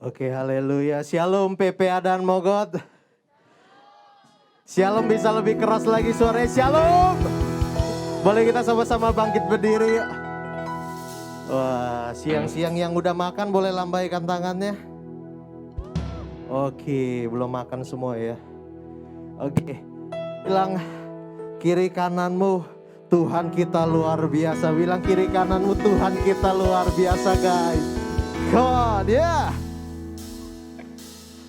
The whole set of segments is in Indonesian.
Oke, haleluya. Shalom PPA dan Mogot. Shalom bisa lebih keras lagi suaranya. Shalom. Boleh kita sama-sama bangkit berdiri yuk. Wah, siang-siang yang udah makan boleh lambaikan tangannya. Oke, belum makan semua ya. Oke, bilang kiri kananmu, Tuhan kita luar biasa. Bilang kiri kananmu, Tuhan kita luar biasa guys. Come on, yeah.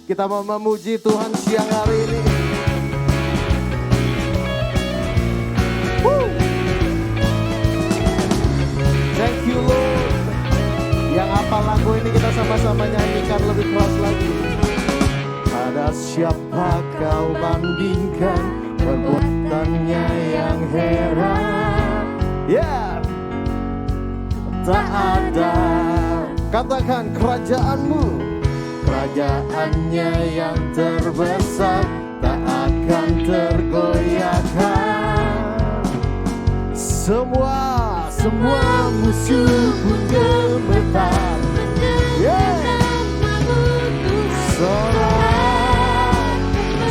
Kita mau memuji Tuhan siang hari ini. Woo. Thank you Lord. Yang apa lagu ini kita sama-sama nyanyikan lebih keras lagi. Ada siapa kau bandingkan perbuatannya yang heran. Yeah. Tak ada. Katakan kerajaanmu. Kerajaannya yang terbesar tak akan tergoyahkan. Semua musuh pun gemetar. Yeah.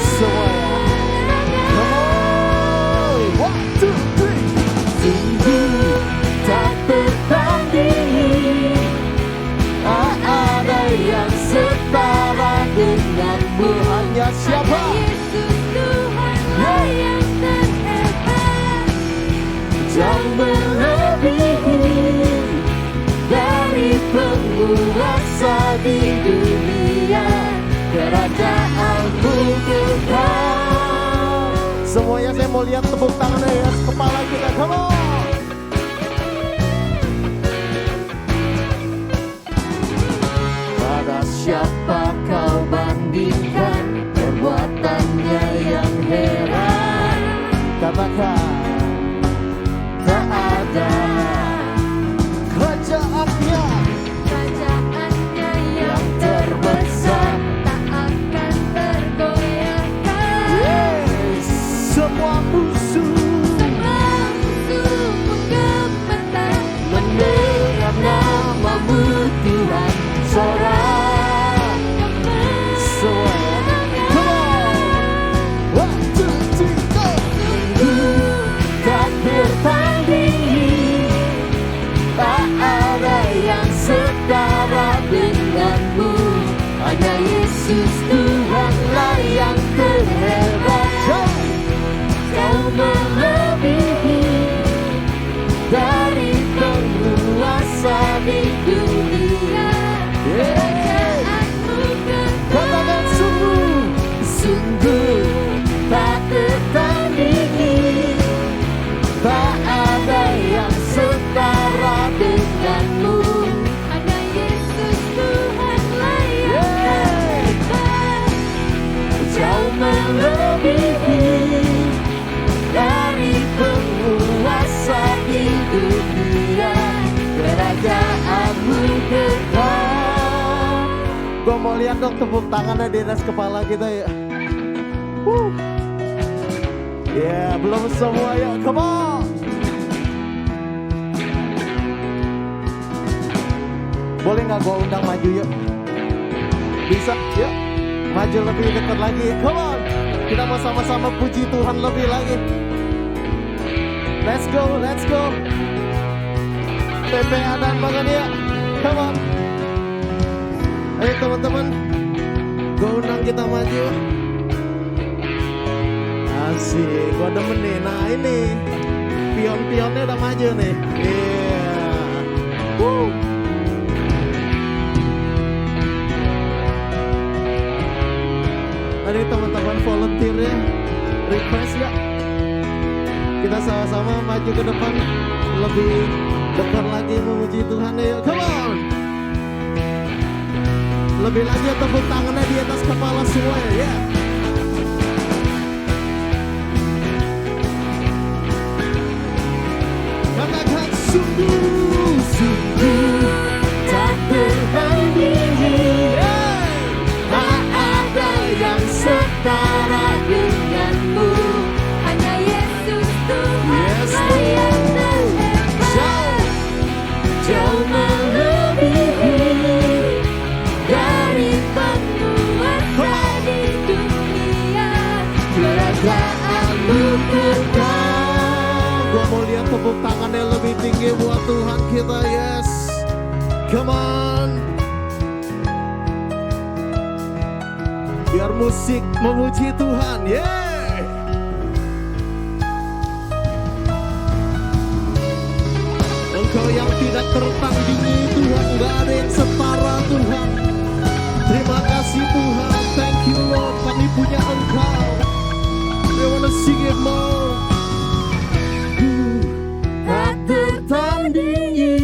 Semua. Come on. 1, 2, 3. Sungguh tak tertandingi. Tak ada yang setara denganmu. Hanya siapa? Yesus Tuhanlah yang terhebat. Jauh melebihi dari penguasa di dunia. Kerajaanmu kekal. Semuanya saya mau lihat tepuk tangan ya kepala kita. Come on. Siapa kau bandingkan perbuatannya yang heran. Katakan tak ada. Kerajaannya yang terbesar tak akan tergoyahkan. Yes. Semua musuh pun gemetar mendengar namamu Tuhan. Sorak denganmu. Hanya Yesus Tuhanlah yang terhebat. Kau melebihi dari penguasa di dunia. Kerajaanmu Katakan sungguh tak tertandingi. Tak ada yang setara denganmu. Melebihi dari penguasa di dunia. Kerajaanmu kekal. Gue mau lihat dong tepuk tangannya di atas kepala kita ya. Ya, belum semua ya. Come on. Boleh gak gue undang maju yuk? Bisa yuk. Maju lebih dekat lagi. Come on. Kita mau sama-sama puji Tuhan lebih lagi. Let's go, let's go. PPA dan Magania. Come on. Ayo teman-teman. Gue undang kita maju. Asik. Gue demen nih. Nah ini. Pion-pionnya udah maju nih. Yeah. Woo. Tadi teman-teman volunteernya request gak? Kita sama-sama maju ke depan. Lebih dekat lagi memuji Tuhan ya. Come on. Lebih lagi tepuk tangannya di atas kepala semua ya. Katakan sungguh tak tertandingi. Yang setara denganmu. Hanya Yesus Tuhanlah yang terhebat. Jauh melebihi dari tinggi buat Tuhan kita, yes. Come on. Biar musik memuji Tuhan, yeah. Engkau yang tidak tertandingi Tuhan, gak ada yang setara Tuhan. Terima kasih Tuhan, thank you Lord, kami punya Engkau. We wanna sing it more. Tak tertandingi,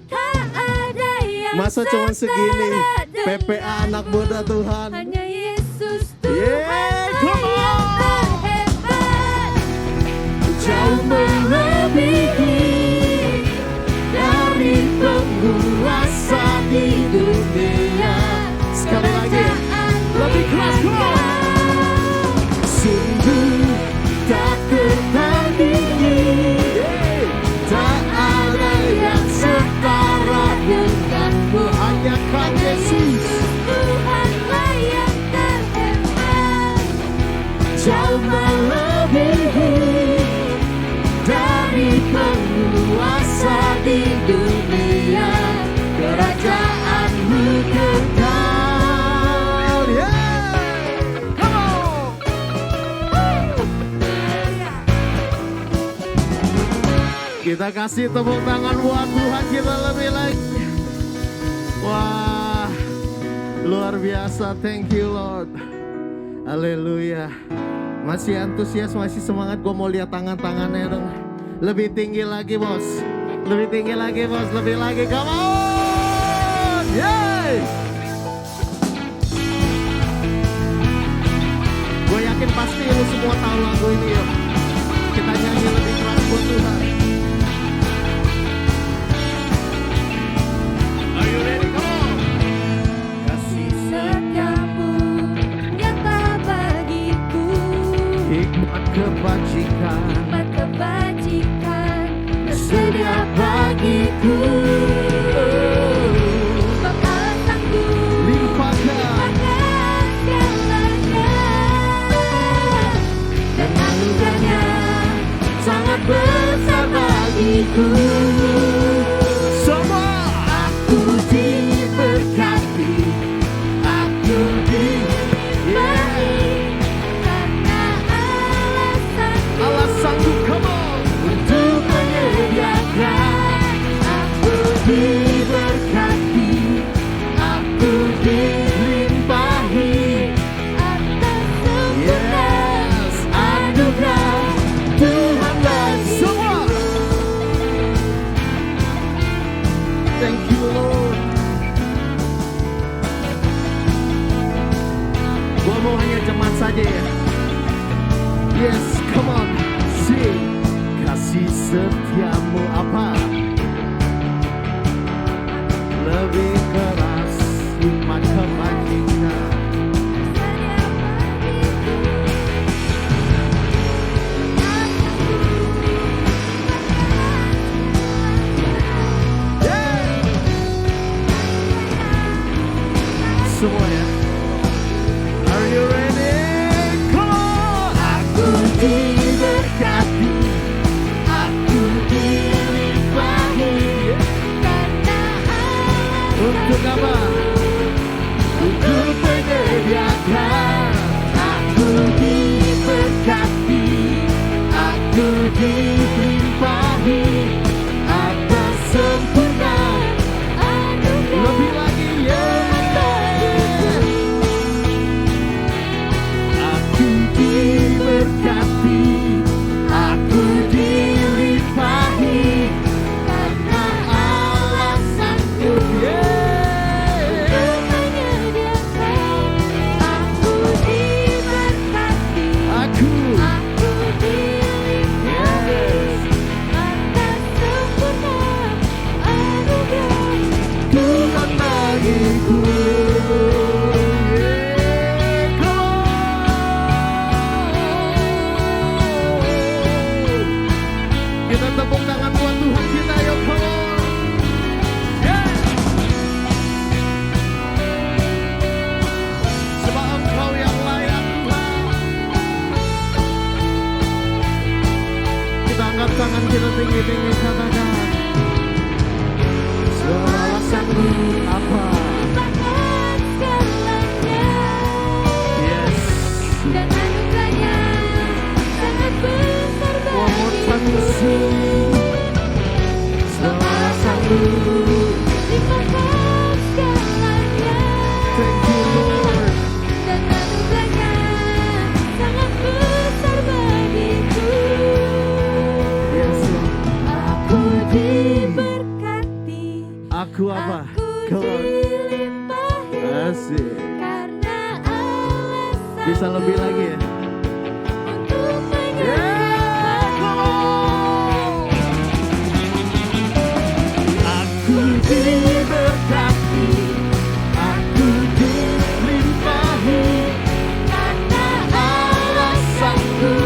tak ada yang Masa cuma segini, setara dengan PPA anak muda Tuhan. hanya Yesus Yeah, Tuhan come on. yang terhebat, Jauh melebihi dari penguasa di dunia. Sekali lagi, lebih keras, come on. Sungguh tak tertandingi, Tak ada yang setara denganmu. hanya Kau Yesus. Tuhanlah yang terhebat, jauh melebihi dari penguasa di dunia. Kerajaanmu kekal. Yeah, come on. Kita kasih tepuk tangan buat Tuhan kita lebih lagi. Wah, luar biasa. Thank you Lord. Haleluya. Masih antusias, masih semangat. Gue mau lihat tangan-tangannya dong. Lebih tinggi lagi bos. Lebih tinggi lagi bos. Lebih lagi. Come on. Yay. Gue yakin pasti lu semua tahu lagu ini yuk. Kita nyanyi lebih keras buat Tuhan. Are you ready? Come on. Kasih Setiamu nyata bagiku, hikmat kebajikan hikmat kebajikan tersedia bagiku. Bapa sanggup limpahkan limpahkan segalanya, dan anugerahnya sangat besar bagiku. semua. Aku diberkati, aku dilimpahi, karena Allah sanggup, come on. untuk menyediakan. Aku diberkati, aku dilimpahi, atas sempurna Yes. anugerah Tuhan bagi. Semua. Thank you Lord. Gua mau hanya cemat saja ya. Yes, come on. Sing. Kasih setiamu apa? Lebih keras, hikmat kebajikan. Semua ya. Are you ready? Come on. Aku diberkati, aku dilimpahi, karena Allah Untuk apa? untuk menyediakan. Aku diberkati, aku dilimpahi, atas sempurna anugerah Lebih lagi ya. Aku diberkati, aku dilimpahi, karena Allah sanggup untuk menyediakan. Aku diberkati, Aku. aku dilimpahi, atas sempurna anugerah Tuhan bagiku. Kita tepuk tangan buat Tuhan kita yuk, come on. Yeah. Sebab Engkau yang layak Tuhan. Kita angkat tangan kita tinggi-tinggi kata Asik. karena alasan Bisa lebih lagi ya. untuk Aku diberkati, aku dilimpahi, karena alasanku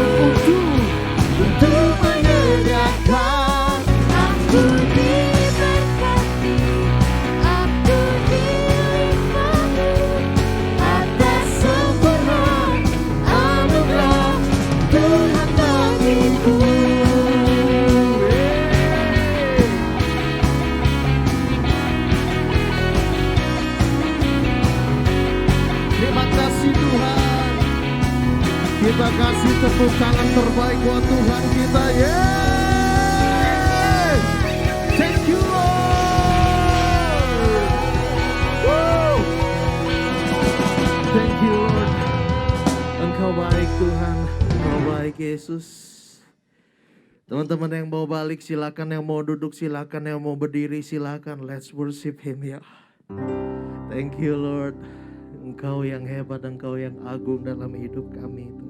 untuk menyediakan. aku diberkati, aku dilimpahi atas sempurna anugerah Tuhan bagiku. Terima kasih Tuhan. Kita kasih tepuk tangan terbaik buat Tuhan kita. Yes! Thank you Lord. Woo! Thank you Lord. Engkau baik Tuhan. Engkau baik Yesus. Teman-teman yang mau balik silakan, yang mau duduk silakan, yang mau berdiri silakan. Let's worship Him ya. Thank you Lord. Engkau yang hebat, Engkau yang agung dalam hidup kami Tuhan.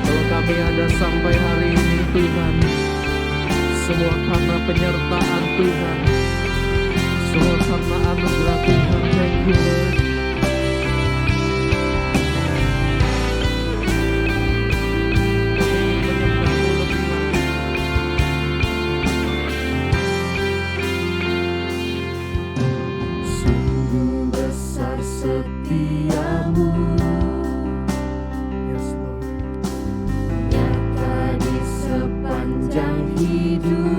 Kalau kami ada sampai hari ini Tuhan, semua karena penyertaan Tuhan, semua karena anugerah Tuhan. Thank you Lord. Kami menyembah-Mu lebih lagi. Sungguh besar setiamu, yes Lord, Nyata di sepanjang hidupku,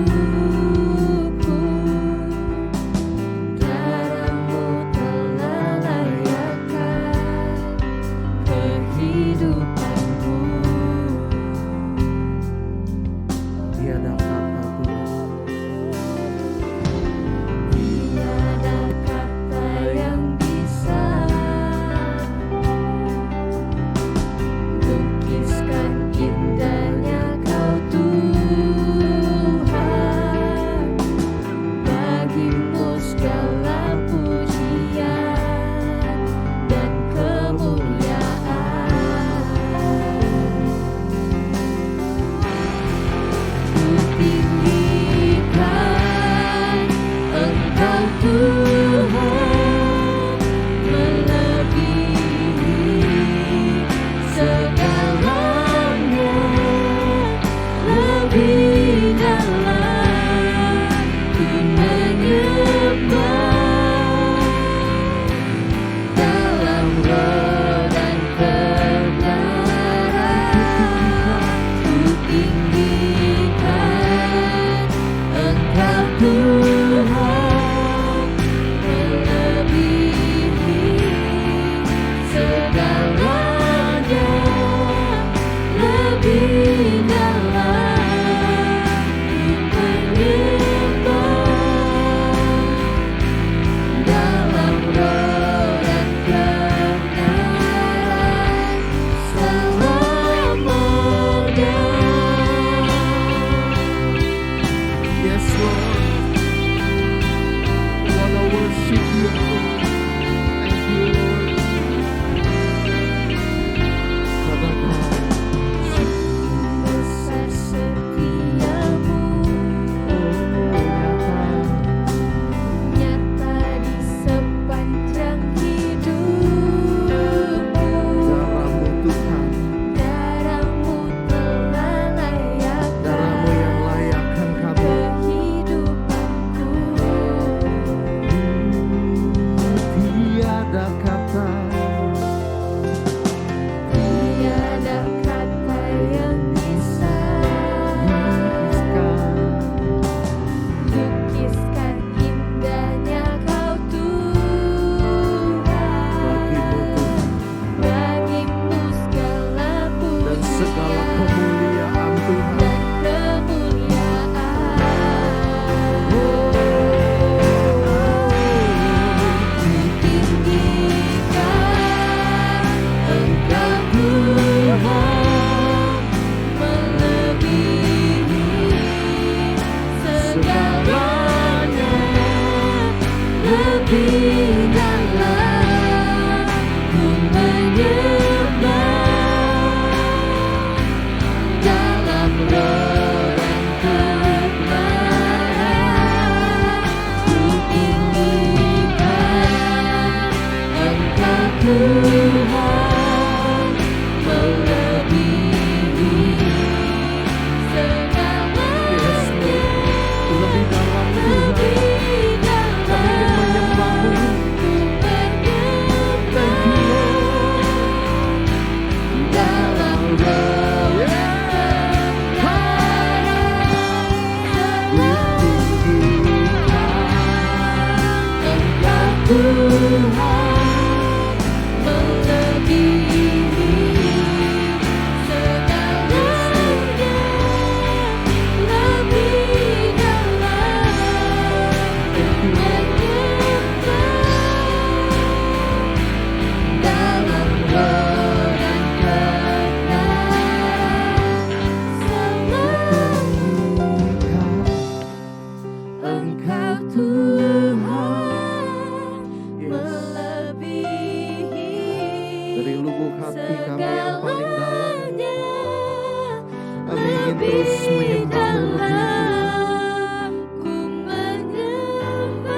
lebih dalam ku menyembah dalam roh dan kebenaran. Ku tinggikan Engkau Tuhan melebihi segalanya. Lebih dalam Tuhan, kami ingin menyembah-Mu. Thank you Lord. Dalam roh dan kebenaran. Engkau Tuhan melebihi segalanya. Lebih dalam ku menyembah dalam roh dan kebenaran. Engkau Tuhan melebihi Dari lubuk hati kami yang paling dalam, segalanya. kami ingin terus menyembah-Mu lebih Tuhan. Ku menyembah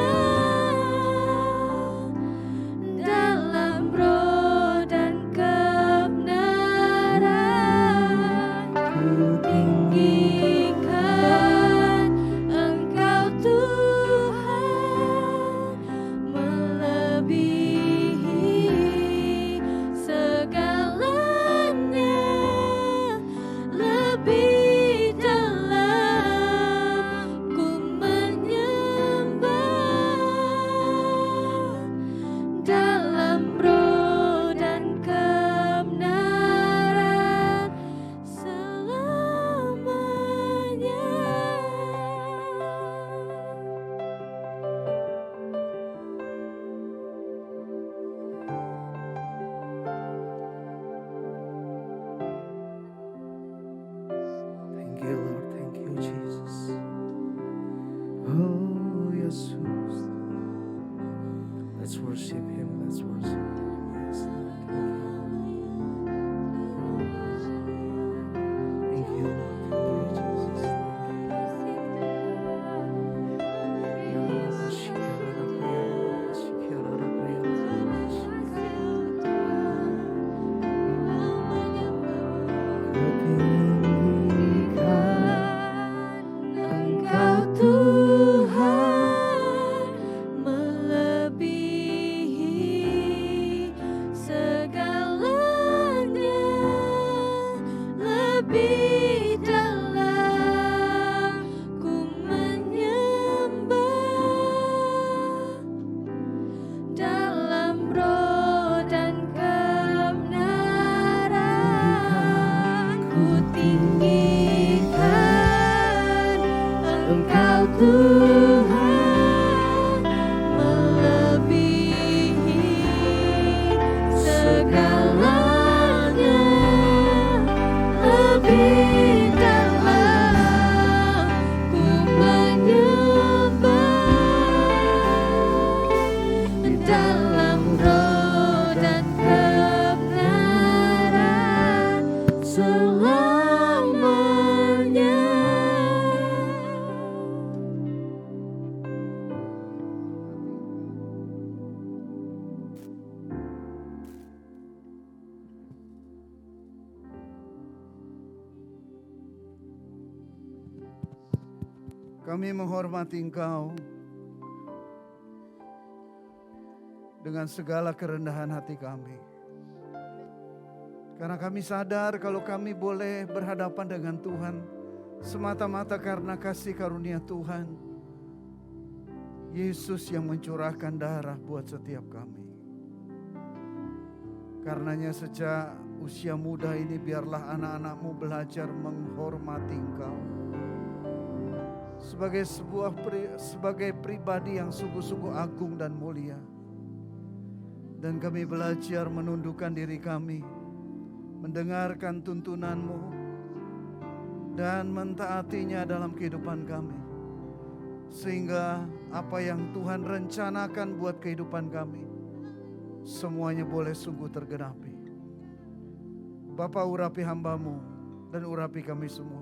dalam roh dan kebenaran. Ku tinggikan Engkau Tuhan melebihi segalanya. Lebih dalam ku menyembah dalam roh dan kebenaran selamanya. Thank you Lord, thank you Jesus. Oh Jesus. Let's worship Him, let's worship Him. Yes Lord, thank you. Thank you Lord, thank you Jesus. Engkau Tuhan melebihi segalanya. Lebih dalam ku menyembah dalam roh dan kebenaran. Ku tinggikan Engkau Tuhan melebihi segalanya. Lebih dalam ku menyembah dalam roh dan kebenaran selamanya. Kami menghormati Engkau dengan segala kerendahan hati kami. Karena kami sadar kalau kami boleh berhadapan dengan Tuhan semata-mata karena kasih karunia Tuhan. Yesus yang mencurahkan darah buat setiap kami. Karenanya sejak usia muda ini biarlah anak-anak-Mu belajar menghormati Engkau. Sebagai pribadi yang sungguh-sungguh agung dan mulia. Dan kami belajar menundukkan diri kami, mendengarkan tuntunan-Mu, dan mentaatinya dalam kehidupan kami. Sehingga apa yang Tuhan rencanakan buat kehidupan kami, semuanya boleh sungguh tergenapi. Bapa, urapi hamba-Mu dan urapi kami semua.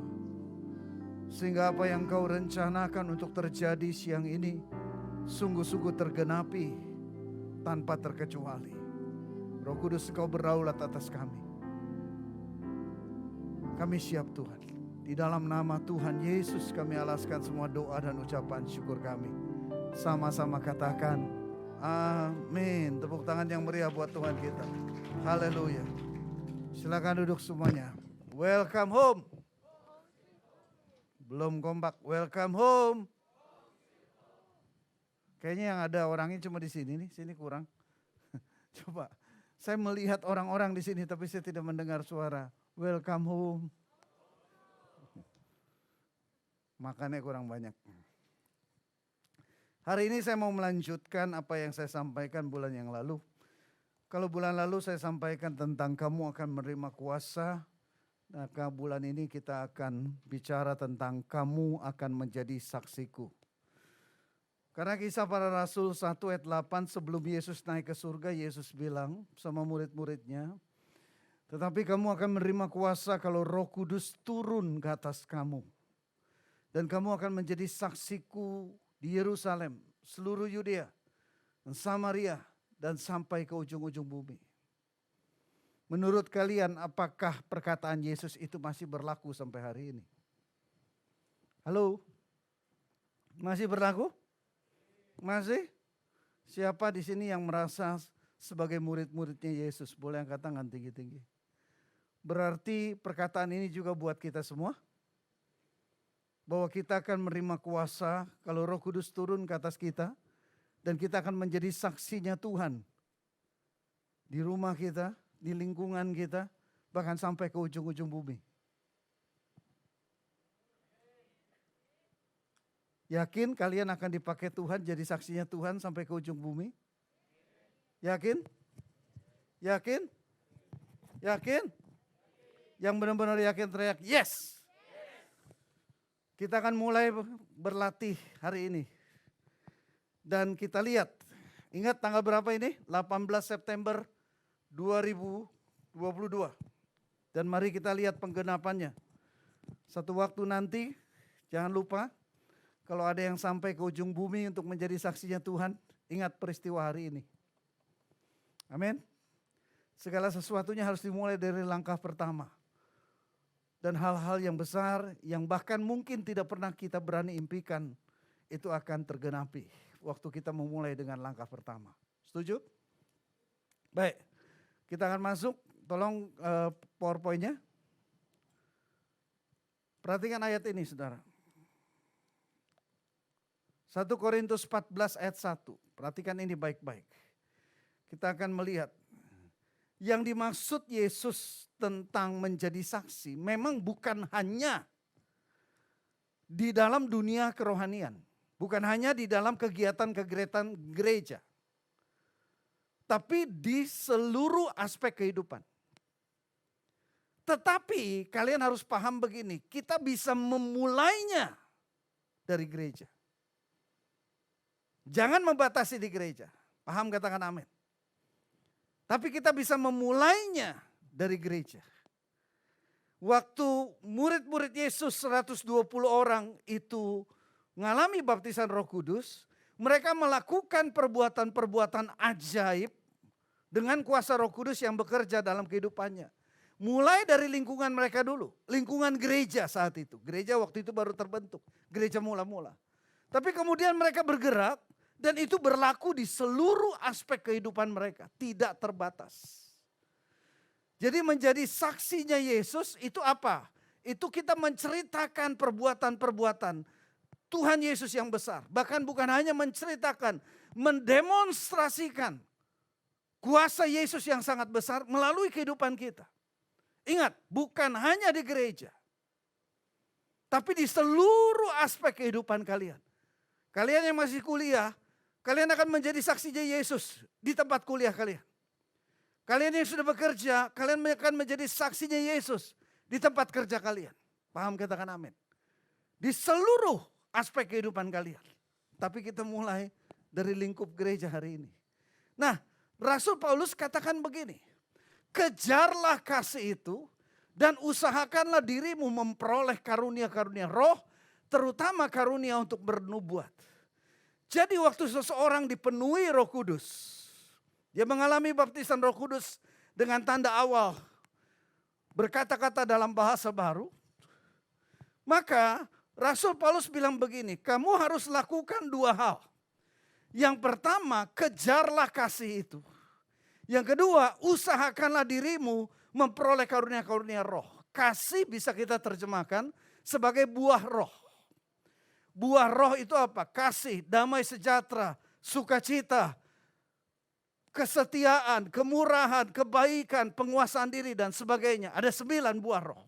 Sehingga apa yang Kau rencanakan untuk terjadi siang ini sungguh-sungguh tergenapi tanpa terkecuali. Roh Kudus, Kau berdaulat atas kami. Kami siap Tuhan. Di dalam nama Tuhan Yesus kami alaskan semua doa dan ucapan syukur kami. Sama-sama katakan amin. Tepuk tangan yang meriah buat Tuhan kita. Haleluya. Silakan duduk semuanya. Welcome home. Belum kompak. Welcome home. Kayaknya yang ada orangnya cuma di sini nih. Sini kurang. Coba. Saya melihat orang-orang di sini tapi saya tidak mendengar suara. Welcome home. Makannya kurang banyak. Hari ini saya mau melanjutkan apa yang saya sampaikan bulan yang lalu. Kalau bulan lalu saya sampaikan tentang kamu akan menerima kuasa. Maka bulan ini kita akan bicara tentang kamu akan menjadi saksiku. Karena Kisah Para Rasul 1 ayat 8 sebelum Yesus naik ke surga, Yesus bilang sama murid-muridnya, tetapi kamu akan menerima kuasa kalau Roh Kudus turun ke atas kamu. Dan kamu akan menjadi saksiku di Yerusalem, seluruh Yudea, dan Samaria, dan sampai ke ujung-ujung bumi. Menurut kalian apakah perkataan Yesus itu masih berlaku sampai hari ini? Halo? Masih berlaku? Masih? Siapa di sini yang merasa sebagai murid-muridnya Yesus? Boleh angkat tangan tinggi-tinggi. Berarti perkataan ini juga buat kita semua? Bahwa kita akan menerima kuasa kalau Roh Kudus turun ke atas kita. Dan kita akan menjadi saksinya Tuhan. Di rumah kita, di lingkungan kita, bahkan sampai ke ujung-ujung bumi. Yakin kalian akan dipakai Tuhan jadi saksinya Tuhan sampai ke ujung bumi? Yakin? Yakin? Yakin? Yang benar-benar yakin teriak, yes! Kita akan mulai berlatih hari ini. Dan kita lihat, ingat tanggal berapa ini? 18 September 2022. Dan mari kita lihat penggenapannya. Satu waktu nanti, jangan lupa, kalau ada yang sampai ke ujung bumi untuk menjadi saksinya Tuhan, ingat peristiwa hari ini. Amin. Segala sesuatunya harus dimulai dari langkah pertama. Dan hal-hal yang besar yang bahkan mungkin tidak pernah kita berani impikan, itu akan tergenapi waktu kita memulai dengan langkah pertama. Setuju? Baik, kita akan masuk, tolong PowerPoint-nya. Perhatikan ayat ini saudara. 1 Korintus 14 ayat 1, perhatikan ini baik-baik. Kita akan melihat. Yang dimaksud Yesus tentang menjadi saksi memang bukan hanya di dalam dunia kerohanian. Bukan hanya di dalam kegiatan-kegiatan gereja. Tapi di seluruh aspek kehidupan. Tetapi kalian harus paham begini, kita bisa memulainya dari gereja. Jangan membatasi di gereja. Paham, katakan amin. Tapi kita bisa memulainya dari gereja. Waktu murid-murid Yesus 120 orang itu mengalami baptisan Roh Kudus, mereka melakukan perbuatan-perbuatan ajaib dengan kuasa Roh Kudus yang bekerja dalam kehidupannya. Mulai dari lingkungan mereka dulu, lingkungan gereja saat itu. Gereja waktu itu baru terbentuk, gereja mula-mula. Tapi kemudian mereka bergerak. Dan itu berlaku di seluruh aspek kehidupan mereka, tidak terbatas. Jadi menjadi saksinya Yesus itu apa? Itu kita menceritakan perbuatan-perbuatan Tuhan Yesus yang besar. Bahkan bukan hanya menceritakan, mendemonstrasikan kuasa Yesus yang sangat besar melalui kehidupan kita. Ingat, bukan hanya di gereja. Tapi di seluruh aspek kehidupan kalian. Kalian yang masih kuliah, kalian akan menjadi saksinya Yesus di tempat kuliah kalian. Kalian yang sudah bekerja, kalian akan menjadi saksinya Yesus di tempat kerja kalian. Paham, katakan amin. Di seluruh aspek kehidupan kalian. Tapi kita mulai dari lingkup gereja hari ini. Nah, Rasul Paulus katakan begini. Kejarlah kasih itu dan usahakanlah dirimu memperoleh karunia-karunia roh, terutama karunia untuk bernubuat. Jadi waktu seseorang dipenuhi Roh Kudus, dia mengalami baptisan Roh Kudus dengan tanda awal, berkata-kata dalam bahasa baru, maka Rasul Paulus bilang begini, kamu harus lakukan dua hal. Yang pertama, kejarlah kasih itu. Yang kedua, usahakanlah dirimu memperoleh karunia-karunia roh. Kasih bisa kita terjemahkan sebagai buah roh. Buah roh itu apa? Kasih, damai sejahtera, sukacita, kesetiaan, kemurahan, kebaikan, penguasaan diri dan sebagainya. Ada 9 buah roh.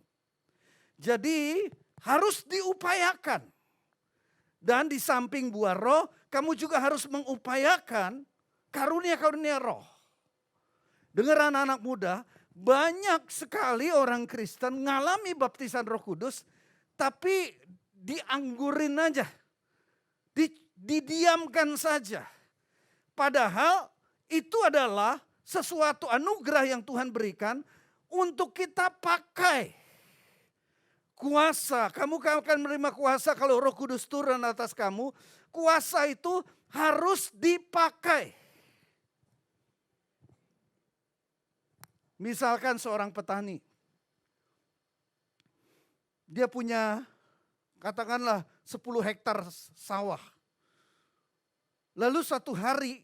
Jadi harus diupayakan. Dan di samping buah roh, kamu juga harus mengupayakan karunia-karunia roh. Dengar anak-anak muda, banyak sekali orang Kristen mengalami baptisan Roh Kudus, tapi dianggurin aja, didiamkan saja. Padahal itu adalah sesuatu anugerah yang Tuhan berikan untuk kita pakai. Kuasa, kamu akan menerima kuasa kalau Roh Kudus turun atas kamu. Kuasa itu harus dipakai. Misalkan seorang petani. Dia punya katakanlah 10 hektar sawah. Lalu suatu hari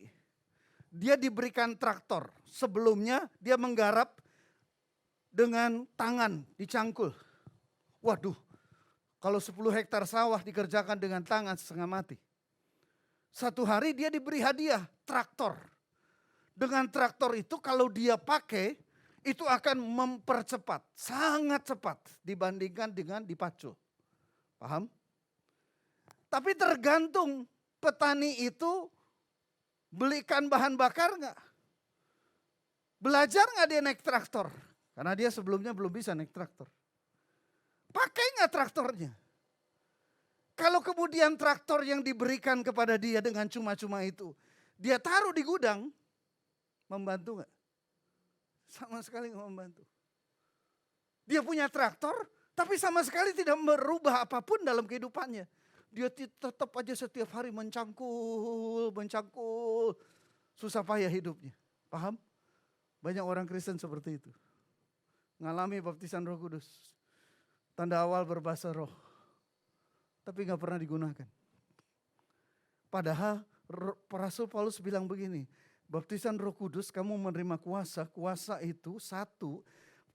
dia diberikan traktor. Sebelumnya dia menggarap dengan tangan dicangkul. Waduh, kalau 10 hektar sawah dikerjakan dengan tangan setengah mati. Satu hari dia diberi hadiah traktor. Dengan traktor itu kalau dia pakai, itu akan mempercepat, sangat cepat dibandingkan dengan dipacul. Paham? Tapi tergantung petani itu belikan bahan bakar enggak? Belajar enggak dia naik traktor? Karena dia sebelumnya belum bisa naik traktor. Pakai enggak traktornya? Kalau kemudian traktor yang diberikan kepada dia dengan cuma-cuma itu, dia taruh di gudang, membantu enggak? Sama sekali enggak membantu. Dia punya traktor, tapi sama sekali tidak merubah apapun dalam kehidupannya. Dia tetap aja setiap hari mencangkul. Susah payah hidupnya. Paham? Banyak orang Kristen seperti itu. Ngalami baptisan Roh Kudus. Tanda awal berbahasa roh. Tapi gak pernah digunakan. Padahal Rasul Paulus bilang begini. Baptisan Roh Kudus kamu menerima kuasa. Kuasa itu satu,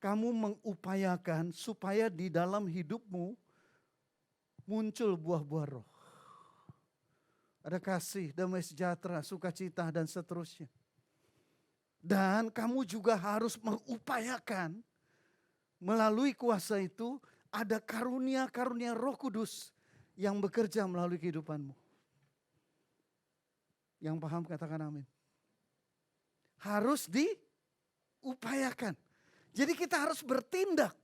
kamu mengupayakan supaya di dalam hidupmu muncul buah-buah roh. Ada kasih, damai sejahtera, sukacita dan seterusnya. Dan kamu juga harus mengupayakan melalui kuasa itu ada karunia-karunia Roh Kudus yang bekerja melalui kehidupanmu. Yang paham katakan amin. Harus diupayakan. Jadi kita harus bertindak.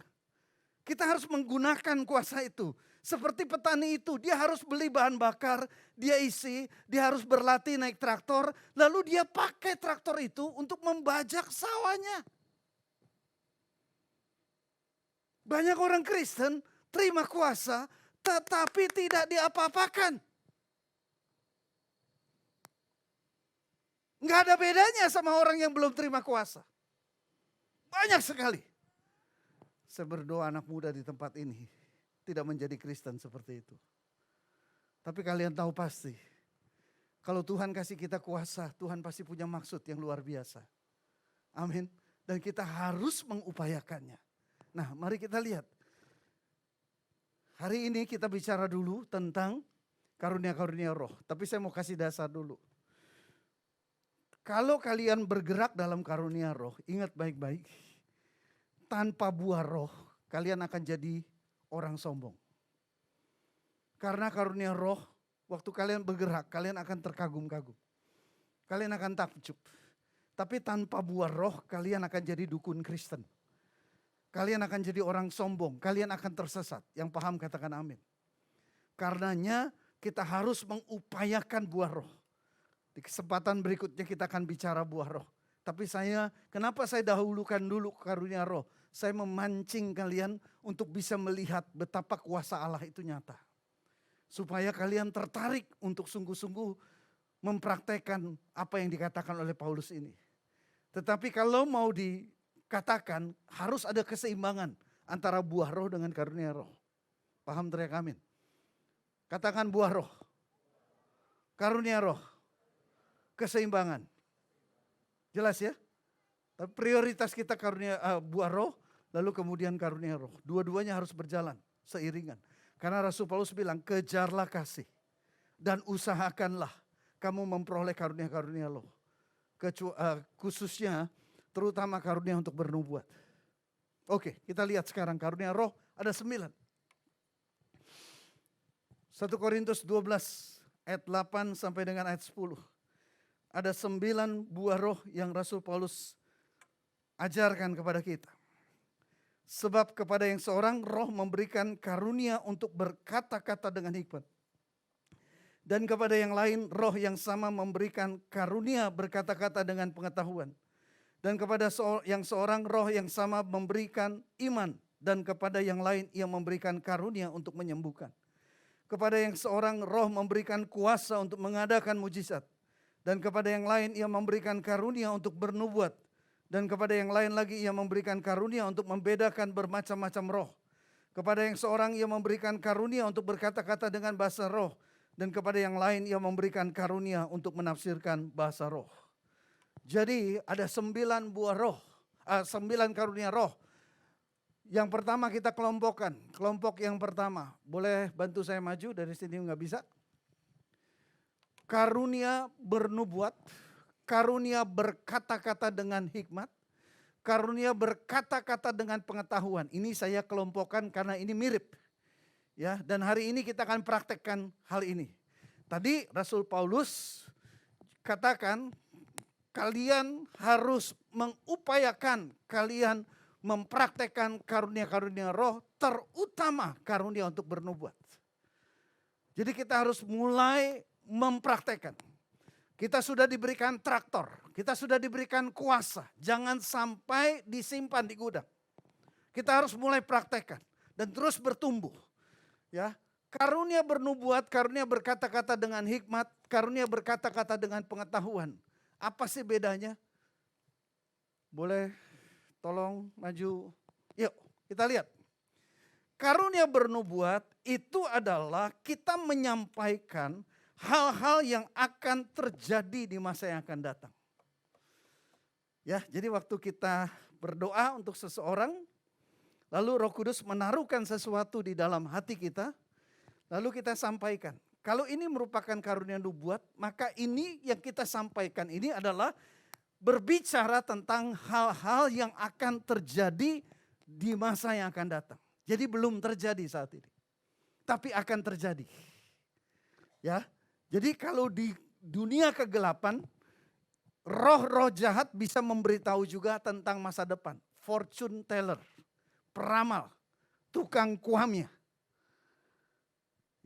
Kita harus menggunakan kuasa itu. Seperti petani itu, dia harus beli bahan bakar, dia isi, dia harus berlatih naik traktor, lalu dia pakai traktor itu untuk membajak sawahnya. Banyak orang Kristen terima kuasa, tetapi tidak diapa-apakan. Nggak ada bedanya sama orang yang belum terima kuasa. Banyak sekali. Saya berdoa anak muda di tempat ini tidak menjadi Kristen seperti itu. Tapi kalian tahu pasti, kalau Tuhan kasih kita kuasa, Tuhan pasti punya maksud yang luar biasa. Amin. Dan kita harus mengupayakannya. Nah, mari kita lihat. Hari ini kita bicara dulu tentang karunia-karunia roh. Tapi saya mau kasih dasar dulu. Kalau kalian bergerak dalam karunia roh, ingat baik-baik. Tanpa buah roh, kalian akan jadi orang sombong. Karena karunia roh, waktu kalian bergerak, kalian akan terkagum-kagum. Kalian akan takjub. Tapi tanpa buah roh, kalian akan jadi dukun Kristen. Kalian akan jadi orang sombong, kalian akan tersesat. Yang paham katakan amin. Karenanya kita harus mengupayakan buah roh. Di kesempatan berikutnya kita akan bicara buah roh. Tapi kenapa saya dahulukan dulu karunia roh? Saya memancing kalian untuk bisa melihat betapa kuasa Allah itu nyata. Supaya kalian tertarik untuk sungguh-sungguh mempraktekkan apa yang dikatakan oleh Paulus ini. Tetapi kalau mau dikatakan harus ada keseimbangan antara buah roh dengan karunia roh. Paham, teriak amin. Katakan buah roh, karunia roh, keseimbangan. Jelas ya? Tapi prioritas kita karunia buah roh, lalu kemudian karunia roh. Dua-duanya harus berjalan seiringan. Karena Rasul Paulus bilang, kejarlah kasih dan usahakanlah kamu memperoleh karunia-karunia roh. Khususnya terutama karunia untuk bernubuat. Oke, kita lihat sekarang karunia roh ada 9. 1 Korintus 12 ayat 8 sampai dengan ayat 10. Ada 9 buah roh yang Rasul Paulus ajarkan kepada kita. Sebab kepada yang seorang roh memberikan karunia untuk berkata-kata dengan hikmat. Dan kepada yang lain roh yang sama memberikan karunia berkata-kata dengan pengetahuan. Dan kepada yang seorang roh yang sama memberikan iman. Dan kepada yang lain ia memberikan karunia untuk menyembuhkan. Kepada yang seorang roh memberikan kuasa untuk mengadakan mujizat. Dan kepada yang lain ia memberikan karunia untuk bernubuat. Dan kepada yang lain lagi ia memberikan karunia untuk membedakan bermacam-macam roh. Kepada yang seorang ia memberikan karunia untuk berkata-kata dengan bahasa roh. Dan kepada yang lain ia memberikan karunia untuk menafsirkan bahasa roh. Jadi ada 9 buah roh, 9 karunia roh. Yang pertama kita kelompokkan. Kelompok yang pertama, boleh bantu saya maju dari sini, nggak bisa. Karunia bernubuat, karunia berkata-kata dengan hikmat, karunia berkata-kata dengan pengetahuan. Ini saya kelompokkan karena ini mirip. Ya, dan hari ini kita akan praktekkan hal ini. Tadi Rasul Paulus katakan kalian harus mengupayakan, kalian mempraktekkan karunia-karunia roh, terutama karunia untuk bernubuat. Jadi kita harus mulai mempraktekkan. Kita sudah diberikan traktor, kita sudah diberikan kuasa, jangan sampai disimpan di gudang. Kita harus mulai praktekkan dan terus bertumbuh. Ya, karunia bernubuat, karunia berkata-kata dengan hikmat, karunia berkata-kata dengan pengetahuan. Apa sih bedanya? Boleh tolong maju. Yuk, kita lihat. Karunia bernubuat itu adalah kita menyampaikan hal-hal yang akan terjadi di masa yang akan datang. Ya, jadi waktu kita berdoa untuk seseorang, lalu Roh Kudus menaruhkan sesuatu di dalam hati kita, lalu kita sampaikan. Kalau ini merupakan karunia nubuat, maka ini yang kita sampaikan ini adalah berbicara tentang hal-hal yang akan terjadi di masa yang akan datang. Jadi belum terjadi saat ini, tapi akan terjadi. Ya, jadi kalau di dunia kegelapan, roh-roh jahat bisa memberitahu juga tentang masa depan. Fortune teller, peramal, tukang kuamnya.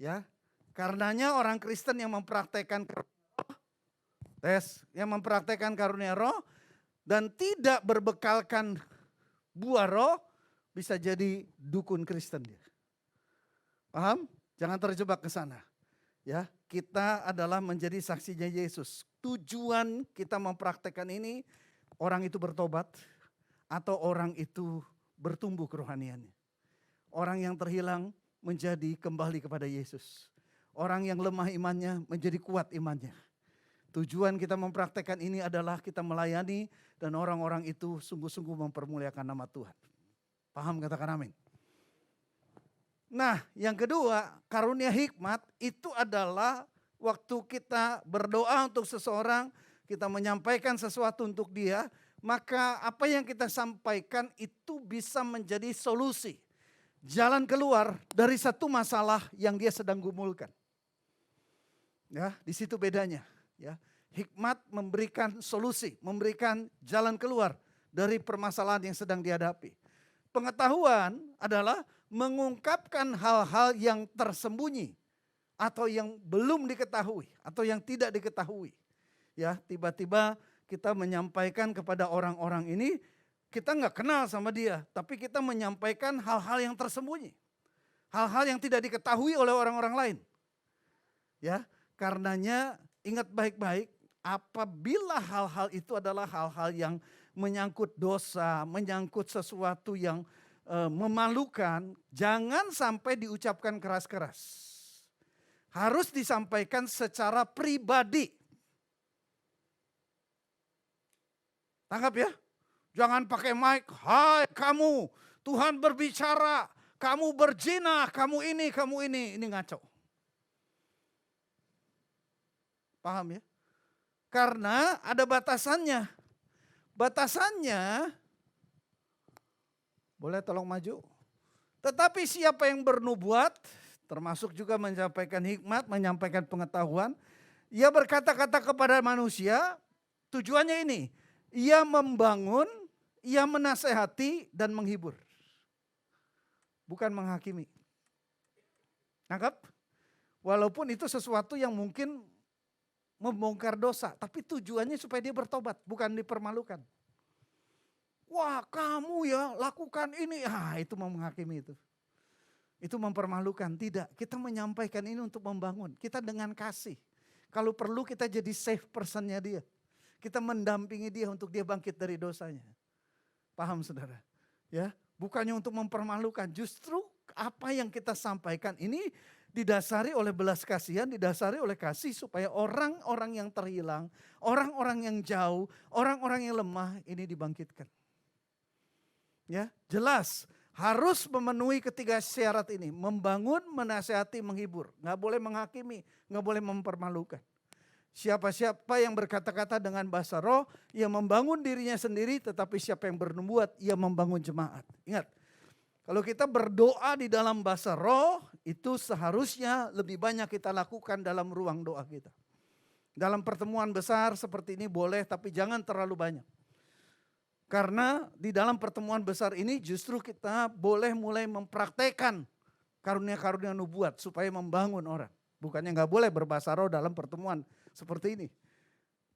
Ya, karenanya orang Kristen yang mempraktekkan karunia roh dan tidak berbekalkan buah roh bisa jadi dukun Kristen dia. Paham? Jangan terjebak ke sana. Ya, kita adalah menjadi saksinya Yesus. Tujuan kita mempraktekkan ini, orang itu bertobat atau orang itu bertumbuh kerohaniannya. Orang yang terhilang menjadi kembali kepada Yesus. Orang yang lemah imannya menjadi kuat imannya. Tujuan kita mempraktekkan ini adalah kita melayani dan orang-orang itu sungguh-sungguh mempermuliakan nama Tuhan. Paham, katakan amin. Nah, yang kedua, karunia hikmat itu adalah waktu kita berdoa untuk seseorang, kita menyampaikan sesuatu untuk dia, maka apa yang kita sampaikan itu bisa menjadi solusi. Jalan keluar dari satu masalah yang dia sedang gumulkan. Ya, di situ bedanya. Ya, hikmat memberikan solusi, memberikan jalan keluar dari permasalahan yang sedang dihadapi. Pengetahuan adalah mengungkapkan hal-hal yang tersembunyi atau yang belum diketahui atau yang tidak diketahui. Ya, tiba-tiba kita menyampaikan kepada orang-orang ini, kita nggak kenal sama dia, tapi kita menyampaikan hal-hal yang tersembunyi. Hal-hal yang tidak diketahui oleh orang-orang lain. Ya, karenanya ingat baik-baik, apabila hal-hal itu adalah hal-hal yang menyangkut dosa, menyangkut sesuatu yang memalukan, jangan sampai diucapkan keras-keras. Harus disampaikan secara pribadi. Tangkap ya? Jangan pakai mic, hai kamu, Tuhan berbicara, kamu berzina, kamu ini, ini ngaco. Paham ya? Karena ada batasannya. Batasannya, boleh tolong maju. Tetapi siapa yang bernubuat, termasuk juga menyampaikan hikmat, menyampaikan pengetahuan, ia berkata-kata kepada manusia, tujuannya ini, ia membangun, ia menasehati dan menghibur. Bukan menghakimi. Nangkap? Walaupun itu sesuatu yang mungkin membongkar dosa, tapi tujuannya supaya dia bertobat, bukan dipermalukan. Wah, kamu ya lakukan ini, itu mau menghakimi itu. Itu mempermalukan, tidak. Kita menyampaikan ini untuk membangun, kita dengan kasih. Kalau perlu kita jadi safe personnya dia. Kita mendampingi dia untuk dia bangkit dari dosanya. Paham saudara? Ya, bukannya untuk mempermalukan, justru apa yang kita sampaikan ini didasari oleh belas kasihan, didasari oleh kasih supaya orang-orang yang terhilang, orang-orang yang jauh, orang-orang yang lemah ini dibangkitkan. Ya, jelas harus memenuhi ketiga syarat ini, membangun, menasihati, menghibur. Nggak boleh menghakimi, nggak boleh mempermalukan. Siapa-siapa yang berkata-kata dengan bahasa roh, ia membangun dirinya sendiri, tetapi siapa yang bernubuat, ia membangun jemaat. Ingat, kalau kita berdoa di dalam bahasa roh, itu seharusnya lebih banyak kita lakukan dalam ruang doa kita. Dalam pertemuan besar seperti ini boleh, tapi jangan terlalu banyak. Karena di dalam pertemuan besar ini justru kita boleh mulai mempraktekkan karunia-karunia nubuat supaya membangun orang. Bukannya nggak boleh berbahasa roh dalam pertemuan seperti ini.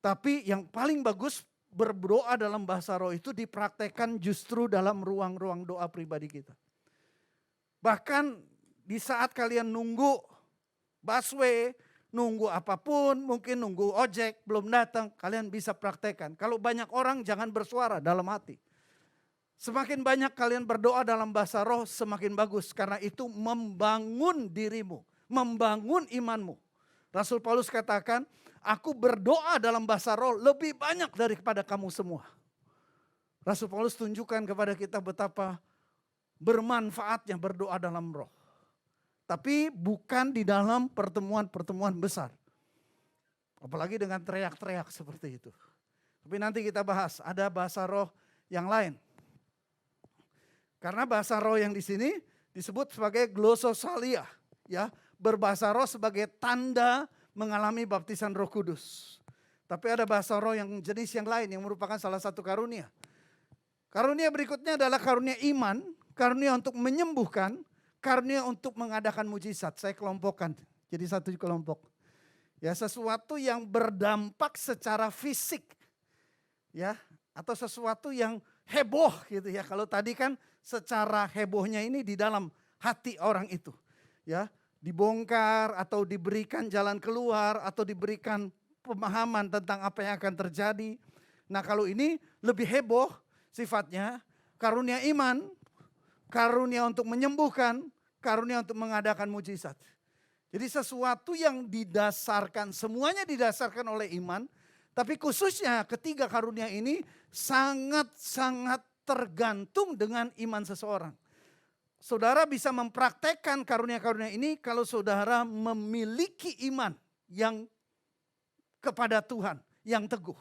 Tapi yang paling bagus berdoa dalam bahasa roh itu dipraktekkan justru dalam ruang-ruang doa pribadi kita. Bahkan di saat kalian nunggu busway, nunggu apapun, mungkin nunggu ojek belum datang, kalian bisa praktekkan. Kalau banyak orang jangan bersuara dalam hati. Semakin banyak kalian berdoa dalam bahasa roh semakin bagus karena itu membangun dirimu, membangun imanmu. Rasul Paulus katakan, aku berdoa dalam bahasa roh lebih banyak daripada kamu semua. Rasul Paulus tunjukkan kepada kita betapa bermanfaatnya berdoa dalam roh. Tapi bukan di dalam pertemuan-pertemuan besar. Apalagi dengan teriak-teriak seperti itu. Tapi nanti kita bahas, ada bahasa roh yang lain. Karena bahasa roh yang di sini disebut sebagai glososalia. Ya, berbahasa roh sebagai tanda mengalami baptisan Roh Kudus. Tapi ada bahasa roh yang jenis yang lain yang merupakan salah satu karunia. Karunia berikutnya adalah karunia iman, karunia untuk menyembuhkan, karunia untuk mengadakan mujizat. Saya kelompokkan jadi satu kelompok. Ya, sesuatu yang berdampak secara fisik. Ya, atau sesuatu yang heboh gitu ya. Kalau tadi kan secara hebohnya ini di dalam hati orang itu. Ya, dibongkar atau diberikan jalan keluar atau diberikan pemahaman tentang apa yang akan terjadi. Nah, kalau ini lebih heboh sifatnya, karunia iman, karunia untuk menyembuhkan, karunia untuk mengadakan mujizat. Jadi sesuatu yang didasarkan, semuanya didasarkan oleh iman. Tapi khususnya ketiga karunia ini sangat-sangat tergantung dengan iman seseorang. Saudara bisa mempraktekkan karunia-karunia ini kalau saudara memiliki iman yang kepada Tuhan, yang teguh.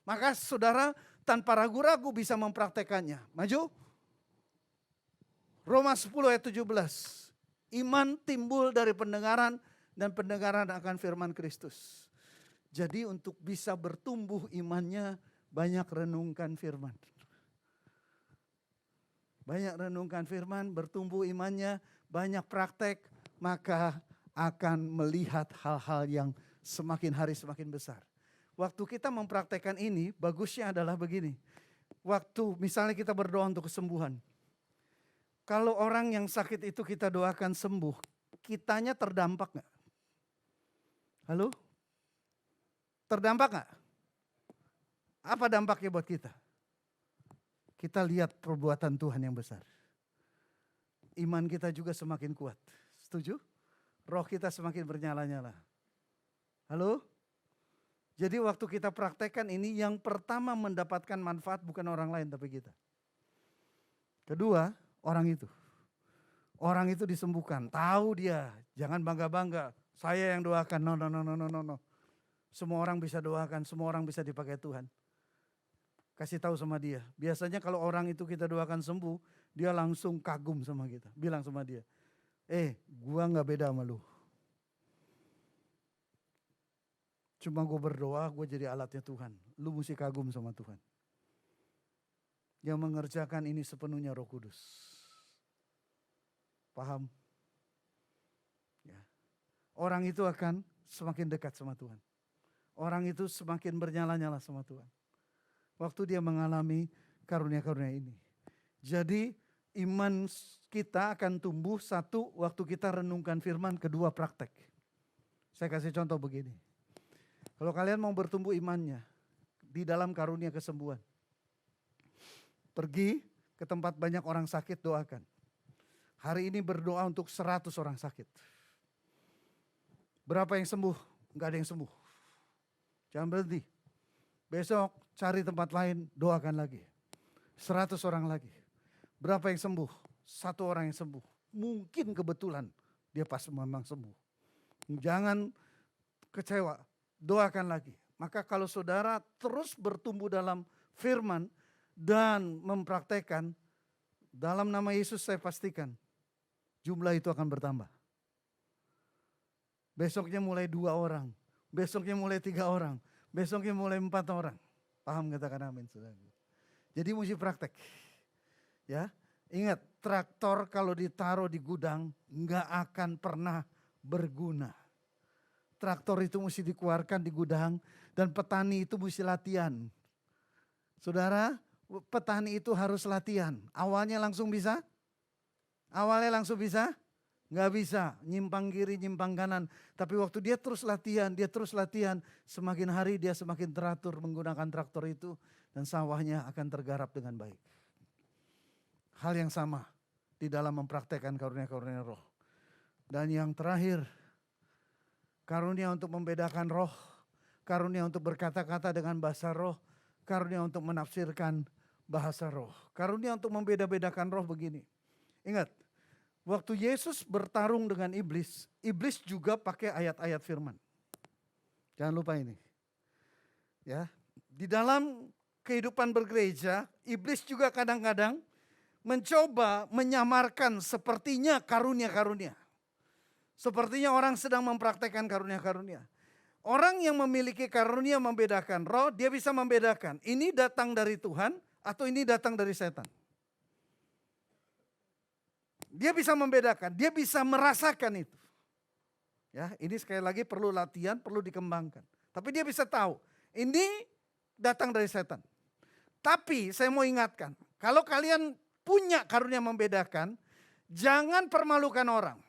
Maka saudara tanpa ragu-ragu bisa mempraktekannya. Maju. Roma 10 ayat 17. Iman timbul dari pendengaran dan pendengaran akan firman Kristus. Jadi untuk bisa bertumbuh imannya banyak renungkan firman. Banyak renungkan firman, bertumbuh imannya, banyak praktek, maka akan melihat hal-hal yang semakin hari semakin besar. Waktu kita mempraktekkan ini, bagusnya adalah begini. Waktu misalnya kita berdoa untuk kesembuhan. Kalau orang yang sakit itu kita doakan sembuh, kitanya terdampak gak? Halo? Terdampak gak? Apa dampaknya buat kita? Kita lihat perbuatan Tuhan yang besar. Iman kita juga semakin kuat. Setuju? Roh kita semakin bernyala-nyala. Halo? Jadi waktu kita praktekkan ini, yang pertama mendapatkan manfaat bukan orang lain tapi kita. Kedua, orang itu. Orang itu disembuhkan. Tahu dia, jangan bangga-bangga. Saya yang doakan. No. Semua orang bisa doakan, semua orang bisa dipakai Tuhan. Kasih tahu sama dia. Biasanya kalau orang itu kita doakan sembuh, dia langsung kagum sama kita. Bilang sama dia, gua gak beda sama lu. Cuma gue berdoa, gue jadi alatnya Tuhan. Lu mesti kagum sama Tuhan. Yang mengerjakan ini sepenuhnya Roh Kudus. Paham? Ya. Orang itu akan semakin dekat sama Tuhan. Orang itu semakin bernyala-nyala sama Tuhan. Waktu dia mengalami karunia-karunia ini. Jadi iman kita akan tumbuh, satu, waktu kita renungkan firman, kedua praktek. Saya kasih contoh begini. Kalau kalian mau bertumbuh imannya di dalam karunia kesembuhan, pergi ke tempat banyak orang sakit, doakan. Hari ini berdoa untuk 100 orang sakit. Berapa yang sembuh? Enggak ada yang sembuh. Jangan berhenti. Besok cari tempat lain, doakan lagi. 100 orang lagi. Berapa yang sembuh? 1 orang yang sembuh. Mungkin kebetulan dia pas memang sembuh. Jangan kecewa. Doakan lagi. Maka kalau saudara terus bertumbuh dalam firman dan mempraktekkan, dalam nama Yesus saya pastikan jumlah itu akan bertambah. Besoknya mulai 2 orang, besoknya mulai 3 orang, besoknya mulai 4 orang. Paham, katakan amin saudara. Jadi mesti praktek. Ya, ingat, traktor kalau ditaruh di gudang nggak akan pernah berguna. Traktor itu mesti dikeluarkan di gudang dan petani itu mesti latihan. Saudara, petani itu harus latihan. Awalnya langsung bisa? Awalnya langsung bisa? Nggak bisa, nyimpang kiri, nyimpang kanan. Tapi waktu dia terus latihan, semakin hari dia semakin teratur menggunakan traktor itu dan sawahnya akan tergarap dengan baik. Hal yang sama di dalam mempraktekkan karunia-karunia roh. Dan yang terakhir, karunia untuk membedakan roh, karunia untuk berkata-kata dengan bahasa roh, karunia untuk menafsirkan bahasa roh. Karunia untuk membeda-bedakan roh begini. Ingat, waktu Yesus bertarung dengan iblis, iblis juga pakai ayat-ayat firman. Jangan lupa ini. Ya, di dalam kehidupan bergereja, iblis juga kadang-kadang mencoba menyamarkan sepertinya karunia-karunia. Sepertinya orang sedang mempraktekkan karunia-karunia. Orang yang memiliki karunia membedakan roh, dia bisa membedakan ini datang dari Tuhan atau ini datang dari setan. Dia bisa membedakan, dia bisa merasakan itu. Ya, ini sekali lagi perlu latihan, perlu dikembangkan. Tapi dia bisa tahu, ini datang dari setan. Tapi saya mau ingatkan, kalau kalian punya karunia membedakan, jangan permalukan orang.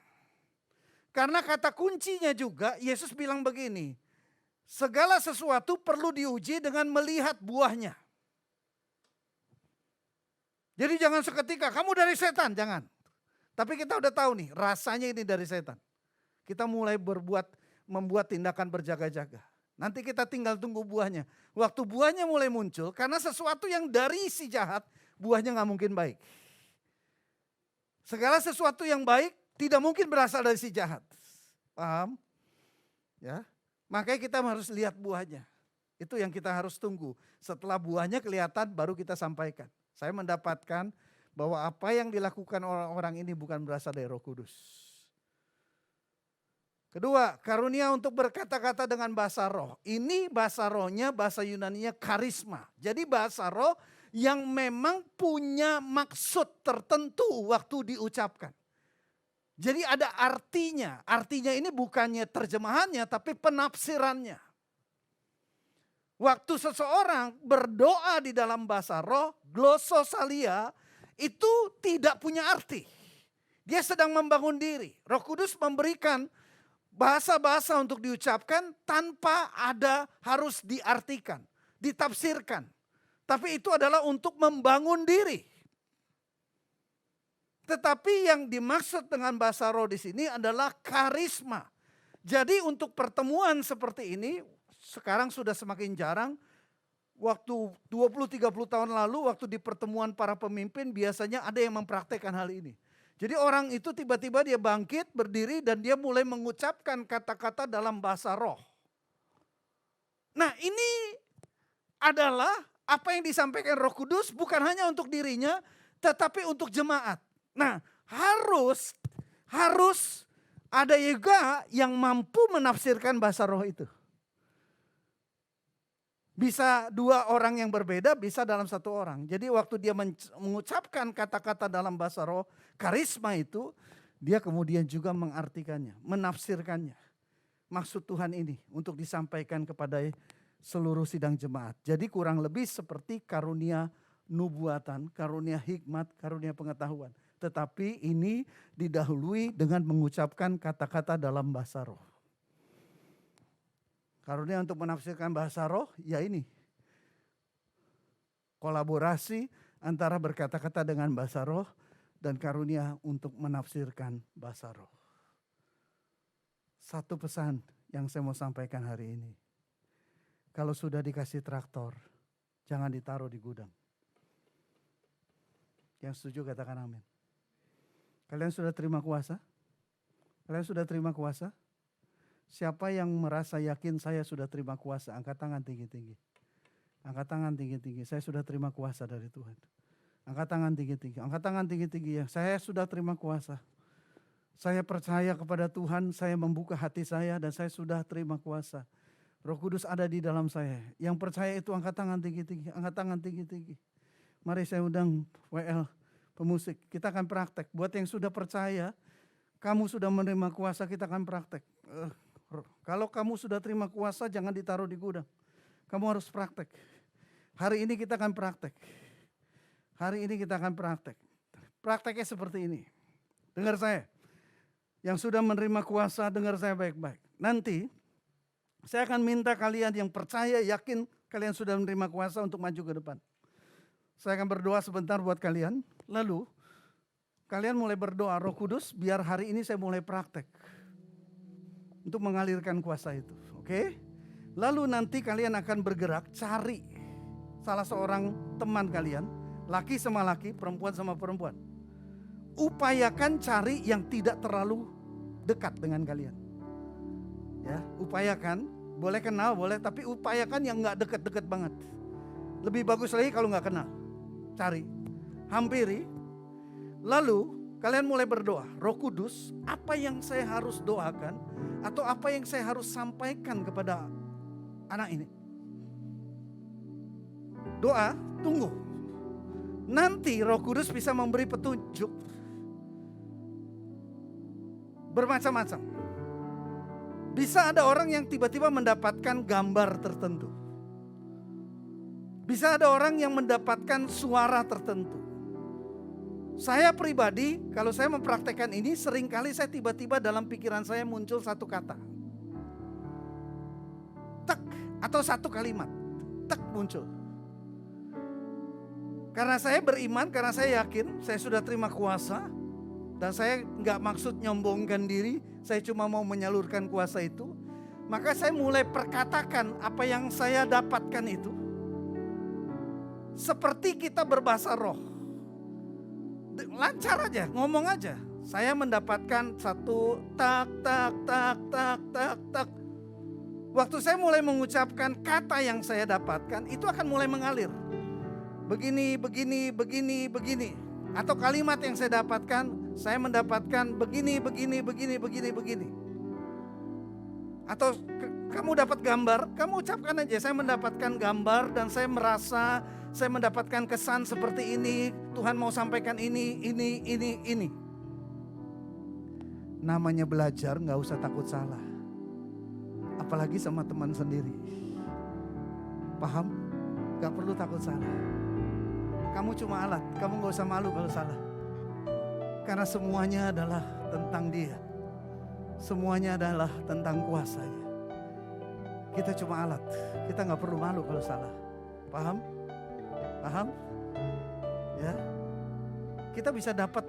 Karena kata kuncinya juga Yesus bilang begini, segala sesuatu perlu diuji dengan melihat buahnya. Jadi jangan seketika kamu dari setan, jangan. Tapi kita udah tahu nih rasanya ini dari setan. Kita mulai membuat tindakan berjaga-jaga. Nanti kita tinggal tunggu buahnya. Waktu buahnya mulai muncul, karena sesuatu yang dari si jahat, buahnya gak mungkin baik. Segala sesuatu yang baik tidak mungkin berasal dari si jahat. Paham? Ya. Makanya kita harus lihat buahnya. Itu yang kita harus tunggu. Setelah buahnya kelihatan baru kita sampaikan. Saya mendapatkan bahwa apa yang dilakukan orang-orang ini bukan berasal dari Roh Kudus. Kedua, karunia untuk berkata-kata dengan bahasa roh. Ini bahasa rohnya, bahasa Yunaninya karisma. Jadi bahasa roh yang memang punya maksud tertentu waktu diucapkan. Jadi ada artinya. Artinya ini bukannya terjemahannya tapi penafsirannya. Waktu seseorang berdoa di dalam bahasa roh, glossosalia, itu tidak punya arti. Dia sedang membangun diri. Roh Kudus memberikan bahasa-bahasa untuk diucapkan tanpa ada harus diartikan, ditafsirkan. Tapi itu adalah untuk membangun diri. Tetapi yang dimaksud dengan bahasa roh di sini adalah karisma. Jadi untuk pertemuan seperti ini sekarang sudah semakin jarang. Waktu 20-30 tahun lalu waktu di pertemuan para pemimpin biasanya ada yang mempraktekkan hal ini. Jadi orang itu tiba-tiba dia bangkit, berdiri dan dia mulai mengucapkan kata-kata dalam bahasa roh. Nah ini adalah apa yang disampaikan Roh Kudus bukan hanya untuk dirinya tetapi untuk jemaat. Nah harus ada juga yang mampu menafsirkan bahasa roh itu. Bisa dua orang yang berbeda, bisa dalam satu orang. Jadi waktu dia mengucapkan kata-kata dalam bahasa roh, karisma itu, dia kemudian juga mengartikannya, menafsirkannya. Maksud Tuhan ini untuk disampaikan kepada seluruh sidang jemaat. Jadi kurang lebih seperti karunia nubuatan, karunia hikmat, karunia pengetahuan. Tetapi ini didahului dengan mengucapkan kata-kata dalam bahasa roh. Karunia untuk menafsirkan bahasa roh, ya ini. Kolaborasi antara berkata-kata dengan bahasa roh dan karunia untuk menafsirkan bahasa roh. Satu pesan yang saya mau sampaikan hari ini. Kalau sudah dikasih traktor, jangan ditaruh di gudang. Yang setuju katakan amin. Kalian sudah terima kuasa? Kalian sudah terima kuasa? Siapa yang merasa yakin saya sudah terima kuasa? Angkat tangan tinggi-tinggi. Angkat tangan tinggi-tinggi. Saya sudah terima kuasa dari Tuhan. Angkat tangan tinggi-tinggi. Angkat tangan tinggi-tinggi ya. Saya sudah terima kuasa. Saya percaya kepada Tuhan. Saya membuka hati saya dan saya sudah terima kuasa. Roh Kudus ada di dalam saya. Yang percaya itu angkat tangan tinggi-tinggi. Angkat tangan tinggi-tinggi. Mari saya undang WL pemusik. Kita akan praktek. Buat yang sudah percaya, kamu sudah menerima kuasa, kita akan praktek. Kalau kamu sudah terima kuasa jangan ditaruh di gudang. Kamu harus praktek. Hari ini kita akan praktek. Hari ini kita akan praktek. Prakteknya seperti ini. Dengar saya. Yang sudah menerima kuasa dengar saya baik-baik. Nanti saya akan minta kalian yang percaya yakin kalian sudah menerima kuasa untuk maju ke depan. Saya akan berdoa sebentar buat kalian. Lalu kalian mulai berdoa Roh Kudus biar hari ini saya mulai praktek. Untuk mengalirkan kuasa itu, oke? Lalu nanti kalian akan bergerak cari salah seorang teman kalian, laki sama laki, perempuan sama perempuan. Upayakan cari yang tidak terlalu dekat dengan kalian. Ya, upayakan, boleh kenal, boleh, tapi upayakan yang nggak dekat-dekat banget. Lebih bagus lagi kalau nggak kenal. Cari, hampiri, lalu kalian mulai berdoa, Roh Kudus, apa yang saya harus doakan atau apa yang saya harus sampaikan kepada anak ini? Doa, tunggu. Nanti Roh Kudus bisa memberi petunjuk bermacam-macam. Bisa ada orang yang tiba-tiba mendapatkan gambar tertentu. Bisa ada orang yang mendapatkan suara tertentu. Saya pribadi, kalau saya mempraktekkan ini, seringkali saya tiba-tiba dalam pikiran saya muncul satu kata. Tek, atau satu kalimat. Tek muncul. Karena saya beriman, karena saya yakin, saya sudah terima kuasa. Dan saya nggak maksud nyombongkan diri, saya cuma mau menyalurkan kuasa itu. Maka saya mulai perkatakan apa yang saya dapatkan itu. Seperti kita berbahasa roh. Lancar aja, ngomong aja. Saya mendapatkan satu tak. Waktu saya mulai mengucapkan kata yang saya dapatkan, itu akan mulai mengalir. Begini. Atau kalimat yang saya dapatkan, saya mendapatkan begini. Atau kamu dapat gambar, kamu ucapkan aja, saya mendapatkan gambar dan saya merasa saya mendapatkan kesan seperti ini, Tuhan mau sampaikan ini. Namanya belajar nggak usah takut salah. Apalagi sama teman sendiri. Paham? Gak perlu takut salah. Kamu cuma alat, kamu gak usah malu kalau salah. Karena semuanya adalah tentang Dia. Semuanya adalah tentang kuasanya. Kita cuma alat, kita gak perlu malu kalau salah. Paham? Paham? Ya. Kita bisa dapat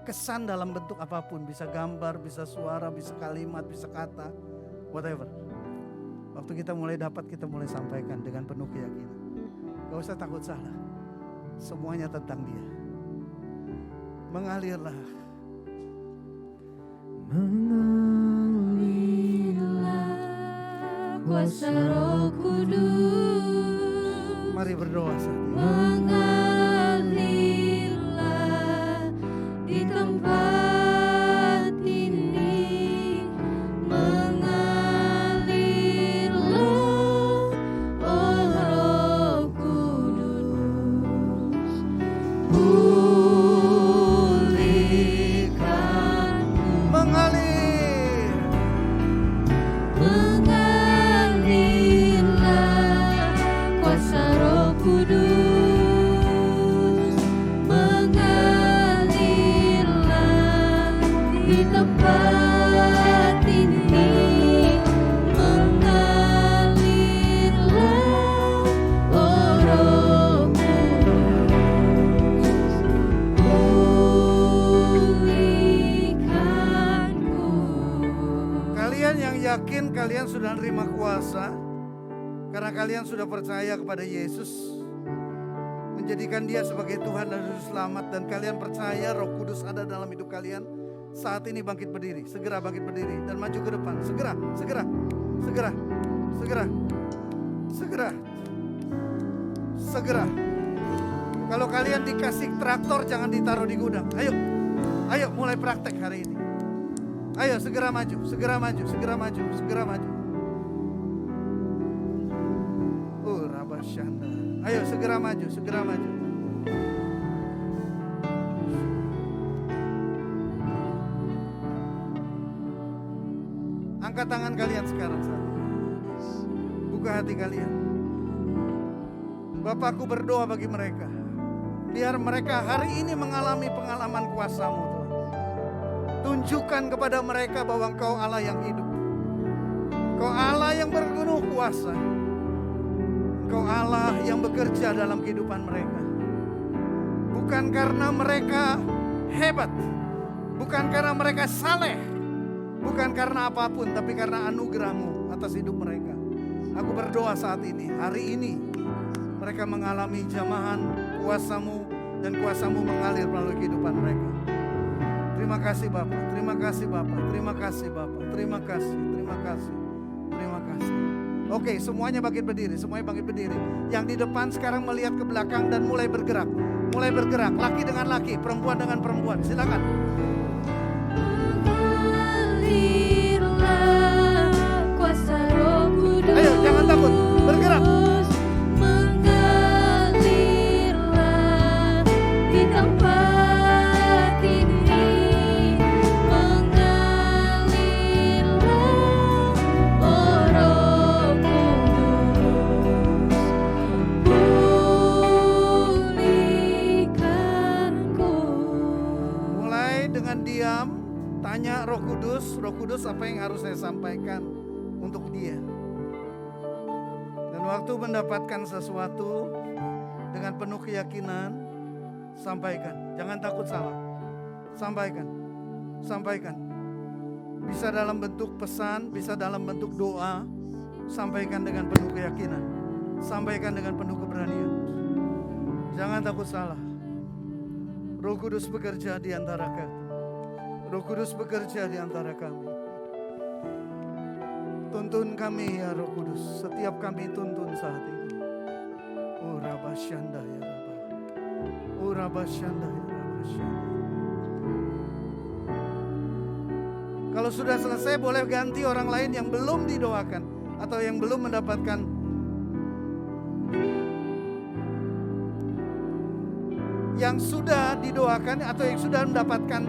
kesan dalam bentuk apapun. Bisa gambar, bisa suara, bisa kalimat, bisa kata. Whatever. Waktu kita mulai dapat, kita mulai sampaikan dengan penuh keyakinan. Gak usah takut salah. Semuanya tentang Dia. Mengalirlah. Mengalirlah kuasa Roh Kudus. Mari berdoa saat ini. Mengalirlah di tempat ini. Mengalirlah, oh Roh Kudus. Pulihkanku. Mengalir. Mengalirlah kuasa Roh Kudus. Mengalirlah di tempat ini. Mengalirlah, oh Roh Kudus. Pulihkanku. Kalian yang yakin kalian sudah menerima kuasa. Karena kalian sudah percaya kepada Yesus. Menjadikan Dia sebagai Tuhan dan Juru Selamat. Dan kalian percaya Roh Kudus ada dalam hidup kalian. Saat ini bangkit berdiri. Segera bangkit berdiri. Dan maju ke depan. Segera, segera, segera, segera, segera, segera. Kalau kalian dikasih traktor jangan ditaruh di gudang. Ayo, ayo mulai praktek hari ini. Ayo segera maju, segera maju, segera maju, segera maju. Rabasyanda. Ayo segera maju, segera maju. Angkat tangan kalian sekarang saat ini. Buka hati kalian. Bapakku berdoa bagi mereka. Biar mereka hari ini mengalami pengalaman kuasa-Mu Tuhan. Tunjukkan kepada mereka bahwa Engkau Allah yang hidup. Engkau Allah yang berpenuh kuasa. Engkau Allah yang bekerja dalam kehidupan mereka. Bukan karena mereka hebat. Bukan karena mereka saleh. Bukan karena apapun. Tapi karena anugerah-Mu atas hidup mereka. Aku berdoa saat ini. Hari ini mereka mengalami jamahan kuasa-Mu. Dan kuasa-Mu mengalir melalui kehidupan mereka. Terima kasih Bapak. Terima kasih Bapak. Terima kasih Bapak. Terima kasih. Terima kasih. Terima kasih. Oke, semuanya bangkit berdiri, semuanya bangkit berdiri. Yang di depan sekarang melihat ke belakang dan mulai bergerak. Mulai bergerak, laki dengan laki, perempuan dengan perempuan. Silakan. Mengalirlah kuasa Roh Kudus. Ayo, jangan takut, bergerak. Mengalirlah di tempat ini. Mengalirlah, oh Roh Kudus. Pulihkanku. Mulai dengan diam, tanya Roh Kudus apa yang harus saya sampaikan untuk dia. Dan waktu mendapatkan sesuatu dengan penuh keyakinan, sampaikan. Jangan takut salah. Sampaikan. Sampaikan. Bisa dalam bentuk pesan, bisa dalam bentuk doa. Sampaikan dengan penuh keyakinan. Sampaikan dengan penuh keberanian. Jangan takut salah. Roh Kudus bekerja di antara kami. Roh Kudus bekerja di antara kami. Tuntun kami ya Roh Kudus. Setiap kami tuntun saat ini. Oh Rabasyanda ya Rabba. Oh Rabasyanda ya Rabasyanda. Kalau sudah selesai boleh ganti orang lain yang belum didoakan. Atau yang belum mendapatkan yang sudah didoakan atau yang sudah mendapatkan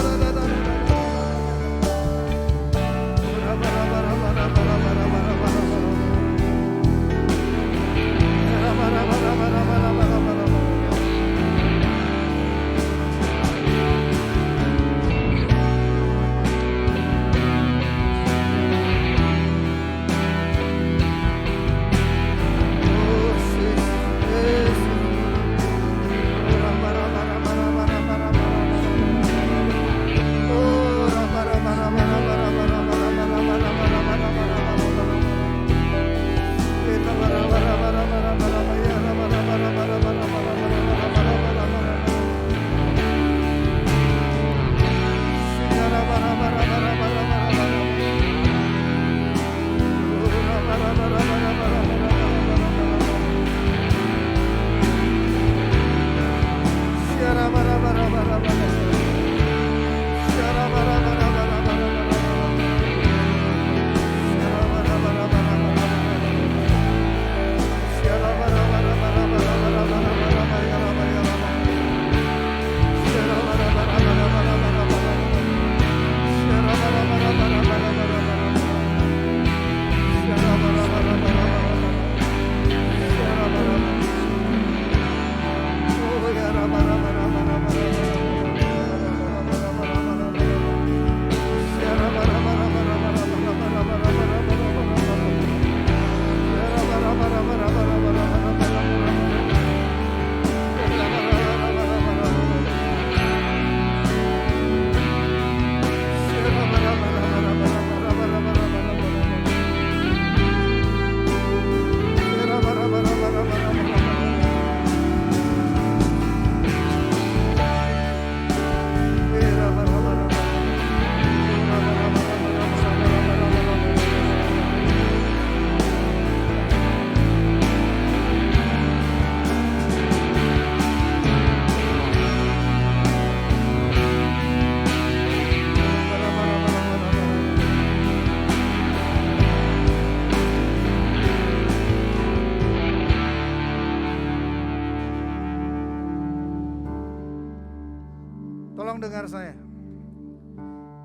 Tolong dengar saya.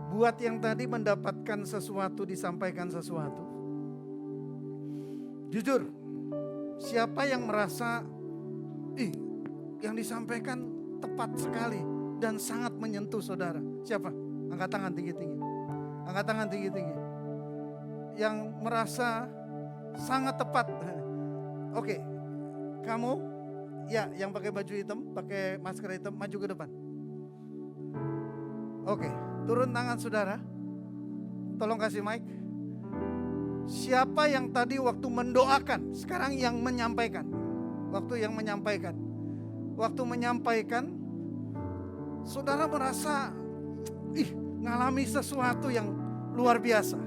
Buat yang tadi mendapatkan sesuatu, disampaikan sesuatu. Jujur, siapa yang merasa, yang disampaikan tepat sekali dan sangat menyentuh saudara? Siapa? Angkat tangan tinggi-tinggi. Angkat tangan tinggi-tinggi. Yang merasa sangat tepat. Oke, kamu ya yang pakai baju hitam, pakai masker hitam, maju ke depan. Oke, turun tangan saudara. Tolong kasih mic. Siapa yang tadi waktu mendoakan, sekarang yang menyampaikan. Waktu yang menyampaikan. Waktu menyampaikan, saudara merasa ngalami sesuatu yang luar biasa.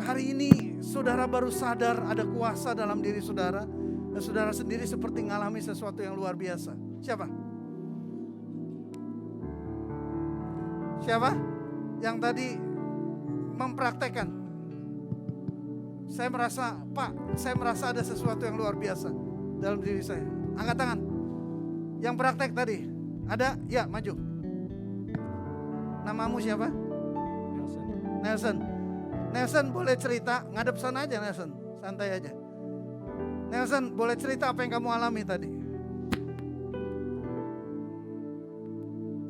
Hari ini saudara baru sadar ada kuasa dalam diri saudara. Dan saudara sendiri seperti ngalami sesuatu yang luar biasa. Siapa? Siapa? Yang tadi mempraktekkan. Saya merasa ada sesuatu yang luar biasa dalam diri saya. Angkat tangan. Yang praktek tadi. Ada? Ya, maju. Namamu siapa? Nelson. Nelson boleh cerita, ngadep sana aja Nelson, santai aja. Nelson boleh cerita apa yang kamu alami tadi.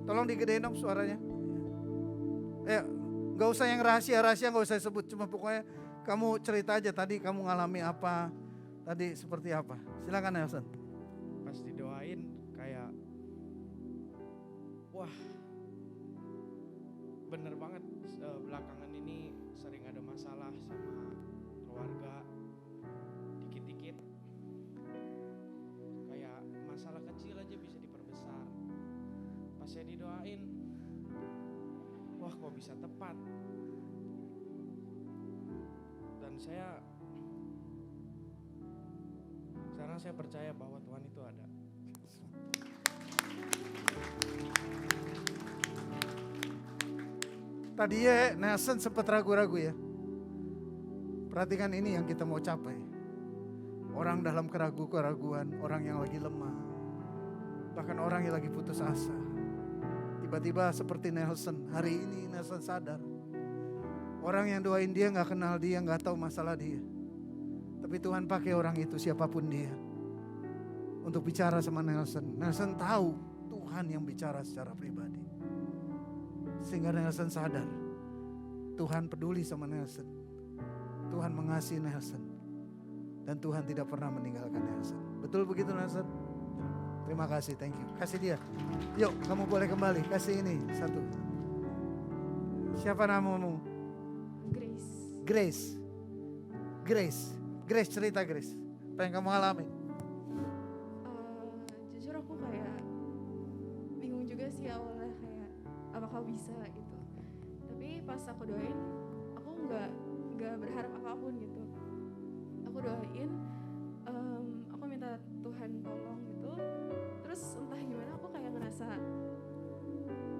Tolong digedein dong suaranya. Gak usah yang rahasia-rahasia, gak usah sebut, cuma pokoknya kamu cerita aja tadi kamu ngalami apa, tadi seperti apa. Silakan Nelson. Pas didoain kayak, wah bener banget, belakangan ini sering ada masalah sama keluarga, dikit-dikit kayak masalah kecil aja bisa diperbesar. Pas saya didoain, wah kok bisa tepat. Dan sekarang saya percaya bahwa Tuhan itu ada. Tadi ya Nelson sempat ragu-ragu ya. Perhatikan ini yang kita mau capai. Orang dalam keraguan, orang yang lagi lemah. Bahkan orang yang lagi putus asa. Tiba-tiba seperti Nelson, hari ini Nelson sadar. Orang yang doain dia gak kenal dia, gak tahu masalah dia. Tapi Tuhan pakai orang itu siapapun dia. Untuk bicara sama Nelson. Nelson tahu Tuhan yang bicara secara pribadi. Sehingga Nelson sadar, Tuhan peduli sama Nelson. Tuhan mengasihi Nelson. Dan Tuhan tidak pernah meninggalkan Nelson. Betul begitu Nelson? Terima kasih, thank you. Kasih dia. Yuk, kamu boleh kembali. Kasih ini, satu. Siapa namamu? Grace. Grace, cerita Grace. Apa yang kamu alami? Jujur aku kayak bingung juga sih awalnya, kayak apakah bisa gitu. Tapi pas aku doain, aku nggak berharap apapun gitu. Aku doain, aku minta Tuhan tolong gitu. Terus entah gimana aku kayak ngerasa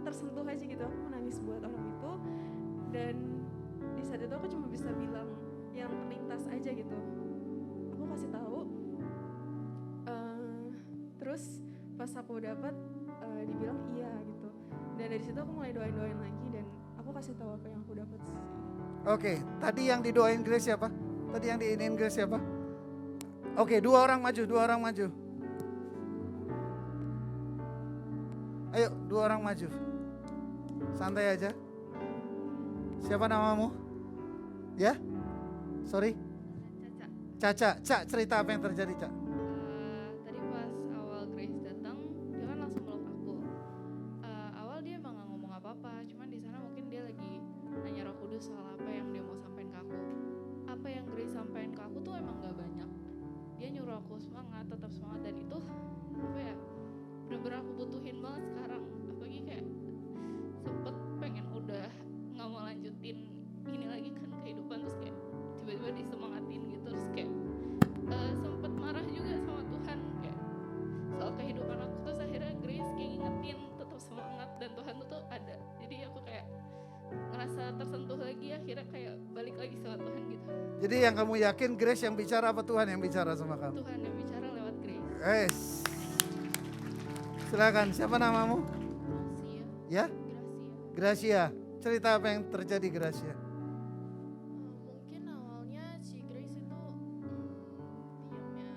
tersentuh aja gitu. Aku menangis buat orang itu. Dan di saat itu aku cuma bisa bilang yang terlintas aja gitu. Aku kasih tahu. Terus pas aku dapat dibilang iya gitu. Dan dari situ aku mulai doain lagi dan aku kasih tahu apa yang aku dapat sih. Oke, tadi yang didoain Grace siapa? Tadi yang diinin Grace siapa? Oke, dua orang maju. Ayo, dua orang maju. Santai aja. Siapa namamu? Ya? Sorry? Caca. Cak, cerita apa yang terjadi, Cak? Tadi pas awal Grace datang, dia kan langsung meluk aku. Awal dia emang gak ngomong apa-apa, cuman di sana mungkin dia lagi nanya Roh Kudus soal apa yang dia mau sampaikan ke aku. Apa yang Grace sampaikan ke aku tuh emang gak banyak. Dia nyuruh aku semangat, tetap semangat, dan itu apa ya? Bener-bener aku butuhin banget sekarang. Apalagi kayak sempet pengen udah gak mau lanjutin ini lagi kan kehidupan, terus kayak tiba-tiba disemangatin gitu, terus kayak sempet marah juga sama Tuhan kayak soal kehidupan aku. Terus akhirnya Grace kayak ngingetin tetap semangat dan Tuhan tuh ada. Jadi aku kayak ngerasa tersentuh lagi, akhirnya kayak balik lagi sama Tuhan gitu. Jadi yang kamu yakin Grace yang bicara apa Tuhan yang bicara sama kamu? Tuhan yang bicara lewat Grace. Silakan, siapa namamu? Rosia. Ya, Gracia. Gracia. Cerita apa yang terjadi Gracia? Mungkin awalnya si Grace itu diamnya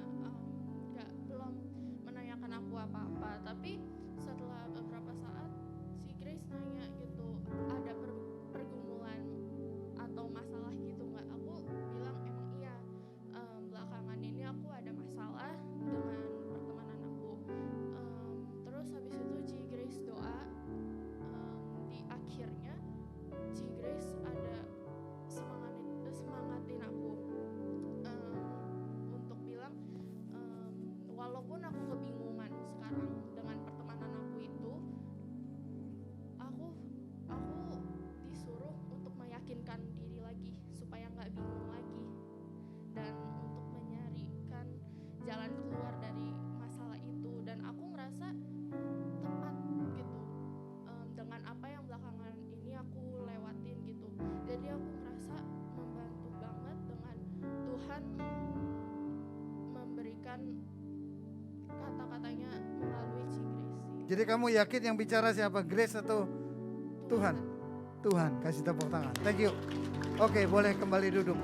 belum menanyakan aku apa-apa, tapi setelah beberapa saat si Grace nanya gitu, ada pergumulan atau masalah gitu nggak? Aku bilang emang iya, belakangan ini aku ada masalah dengan pertemanan aku. Terus habis itu si Grace doa, di akhirnya si Grace ada semangatin aku untuk bilang, walaupun aku kebingungan sekarang dengan pertemanan aku itu, aku disuruh untuk meyakinkan diri lagi supaya nggak bingung lagi dan untuk menyarikan jalan keluar dari masalah itu. Dan aku ngerasa tepat gitu dengan apa yang belakangan ini aku lewatin gitu. Jadi aku ngerasa membantu banget dengan Tuhan memberikan kata-katanya melalui si Grace. Jadi kamu yakin yang bicara siapa? Grace atau Tuhan? Tuhan, kasih tepuk tangan. Thank you. Oke, boleh kembali duduk.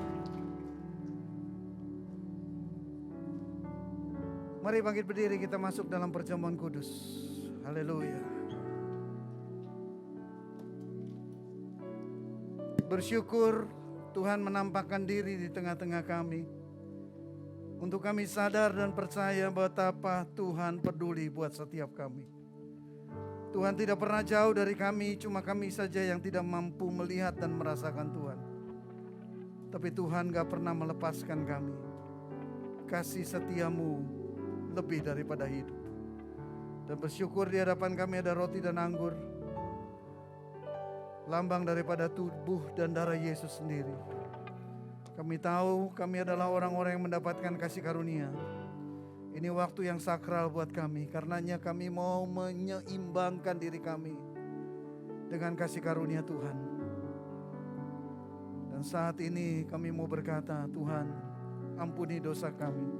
Mari bangkit berdiri, kita masuk dalam perjamuan kudus. Haleluya. Bersyukur Tuhan menampakkan diri di tengah-tengah kami. Untuk kami sadar dan percaya betapa Tuhan peduli buat setiap kami. Tuhan tidak pernah jauh dari kami, cuma kami saja yang tidak mampu melihat dan merasakan Tuhan. Tapi Tuhan gak pernah melepaskan kami. Kasih setiamu lebih daripada hidup. Dan bersyukur di hadapan kami ada roti dan anggur, lambang daripada tubuh dan darah Yesus sendiri. Kami tahu kami adalah orang-orang yang mendapatkan kasih karunia. Ini waktu yang sakral buat kami. Karenanya kami mau menyeimbangkan diri kami dengan kasih karunia Tuhan. Dan saat ini kami mau berkata, Tuhan, ampuni dosa kami.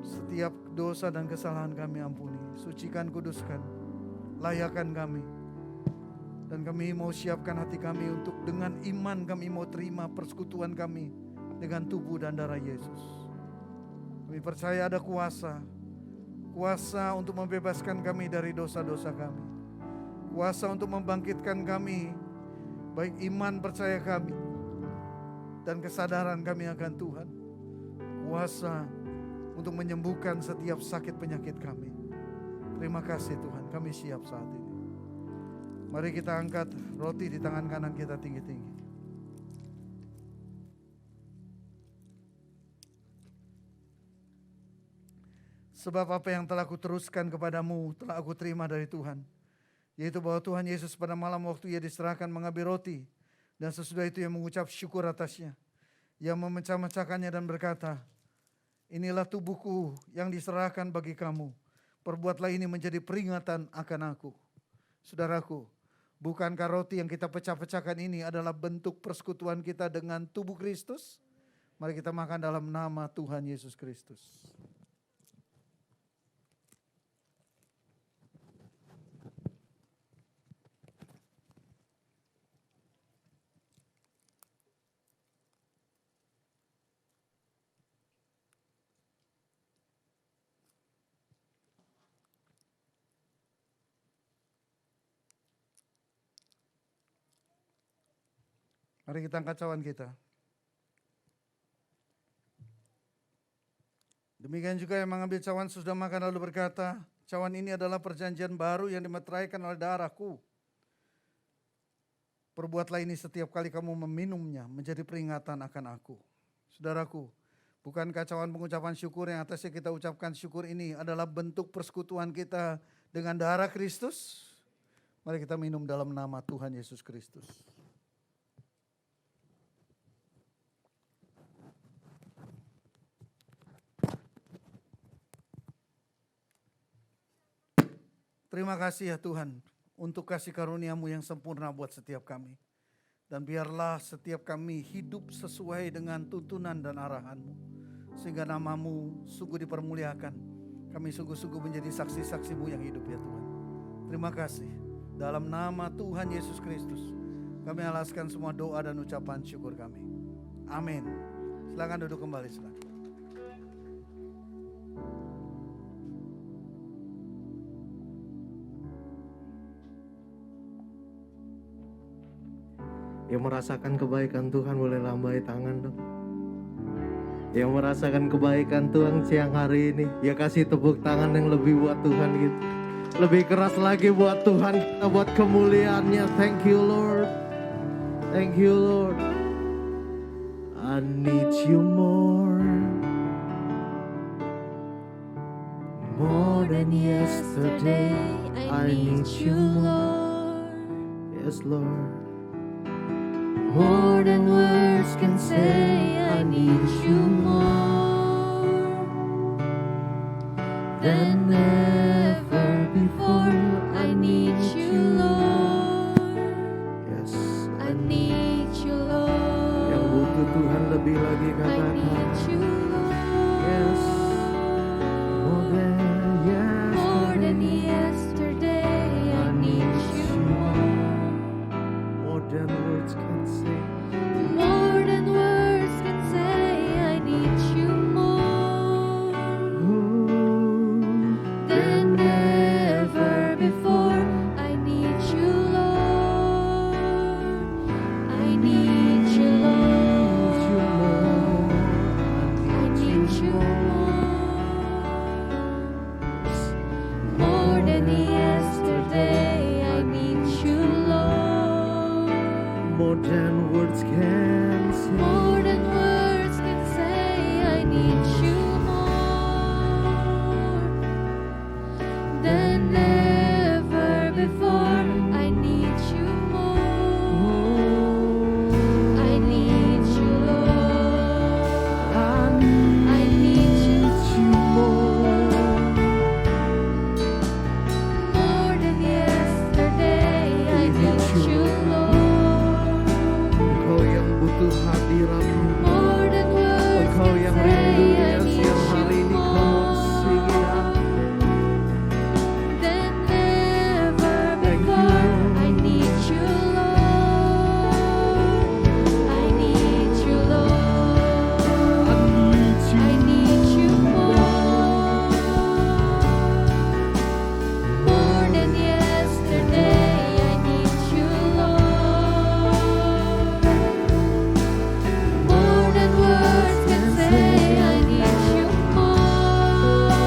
Setiap dosa dan kesalahan kami ampuni. Sucikan, kuduskan, layakkan kami. Dan kami mau siapkan hati kami untuk dengan iman kami mau terima persekutuan kami dengan tubuh dan darah Yesus. Kami percaya ada kuasa untuk membebaskan kami dari dosa-dosa kami. Kuasa untuk membangkitkan kami, baik iman percaya kami dan kesadaran kami akan Tuhan. Kuasa untuk menyembuhkan setiap sakit penyakit kami. Terima kasih Tuhan, kami siap saat ini. Mari kita angkat roti di tangan kanan kita tinggi-tinggi. Sebab apa yang telah kuteruskan kepadamu telah aku terima dari Tuhan. Yaitu bahwa Tuhan Yesus pada malam waktu ia diserahkan mengambil roti. Dan sesudah itu ia mengucap syukur atasnya. Ia memecah-mecahkannya dan berkata, inilah tubuhku yang diserahkan bagi kamu. Perbuatlah ini menjadi peringatan akan aku. Saudaraku, bukankah roti yang kita pecah-pecahkan ini adalah bentuk persekutuan kita dengan tubuh Kristus? Mari kita makan dalam nama Tuhan Yesus Kristus. Mari kita angkat cawan kita. Demikian juga yang mengambil cawan sudah makan lalu berkata, cawan ini adalah perjanjian baru yang dimeteraikan oleh darahku. Perbuatlah ini setiap kali kamu meminumnya menjadi peringatan akan aku. Saudaraku, bukankah cawan pengucapan syukur yang atasnya kita ucapkan syukur ini adalah bentuk persekutuan kita dengan darah Kristus? Mari kita minum dalam nama Tuhan Yesus Kristus. Terima kasih ya Tuhan untuk kasih karunia-Mu yang sempurna buat setiap kami. Dan biarlah setiap kami hidup sesuai dengan tuntunan dan arahan-Mu. Sehingga nama-Mu sungguh dipermuliakan. Kami sungguh-sungguh menjadi saksi-saksi-Mu yang hidup ya Tuhan. Terima Terima kasih. Dalam nama Tuhan Yesus Kristus, kami alaskan semua doa dan ucapan syukur kami. Amin. Silakan duduk kembali, silakan. Yang merasakan kebaikan Tuhan boleh lambai tangan dong. Yang merasakan kebaikan Tuhan siang hari ini, ya kasih tepuk tangan yang lebih buat Tuhan gitu. Lebih keras lagi buat Tuhan kita, buat kemuliaannya. Thank you Lord. Thank you Lord. I need you more. More than yesterday. I need you more. Yes Lord. More than words can say, I need you more than ever before. I need you, Lord. Yes. I need you, Lord. Yang butuh Tuhan lebih lagi I katakan. need you, Lord. Yes. More than yesterday. I need you more. More than words can say. More than words can say, I need you more than ever before. I need you, Lord. I need you, Lord. I need you more than yesterday. I need you, Lord. More than words can say. More than words can say, I need you more than ever before. I need you more. I need you, Lord. I need you more than yesterday. I need you, Lord. Engkau yang butuh hadiratmu. More than words Engkau can yang say, rindu I ya need siang hari you ini. Come on, sing it out. than ever Thank you, before. Lord. I need you, Lord. I need you, Lord. I need you. I need you more than yesterday. I need you, Lord. More than words can say, I need you more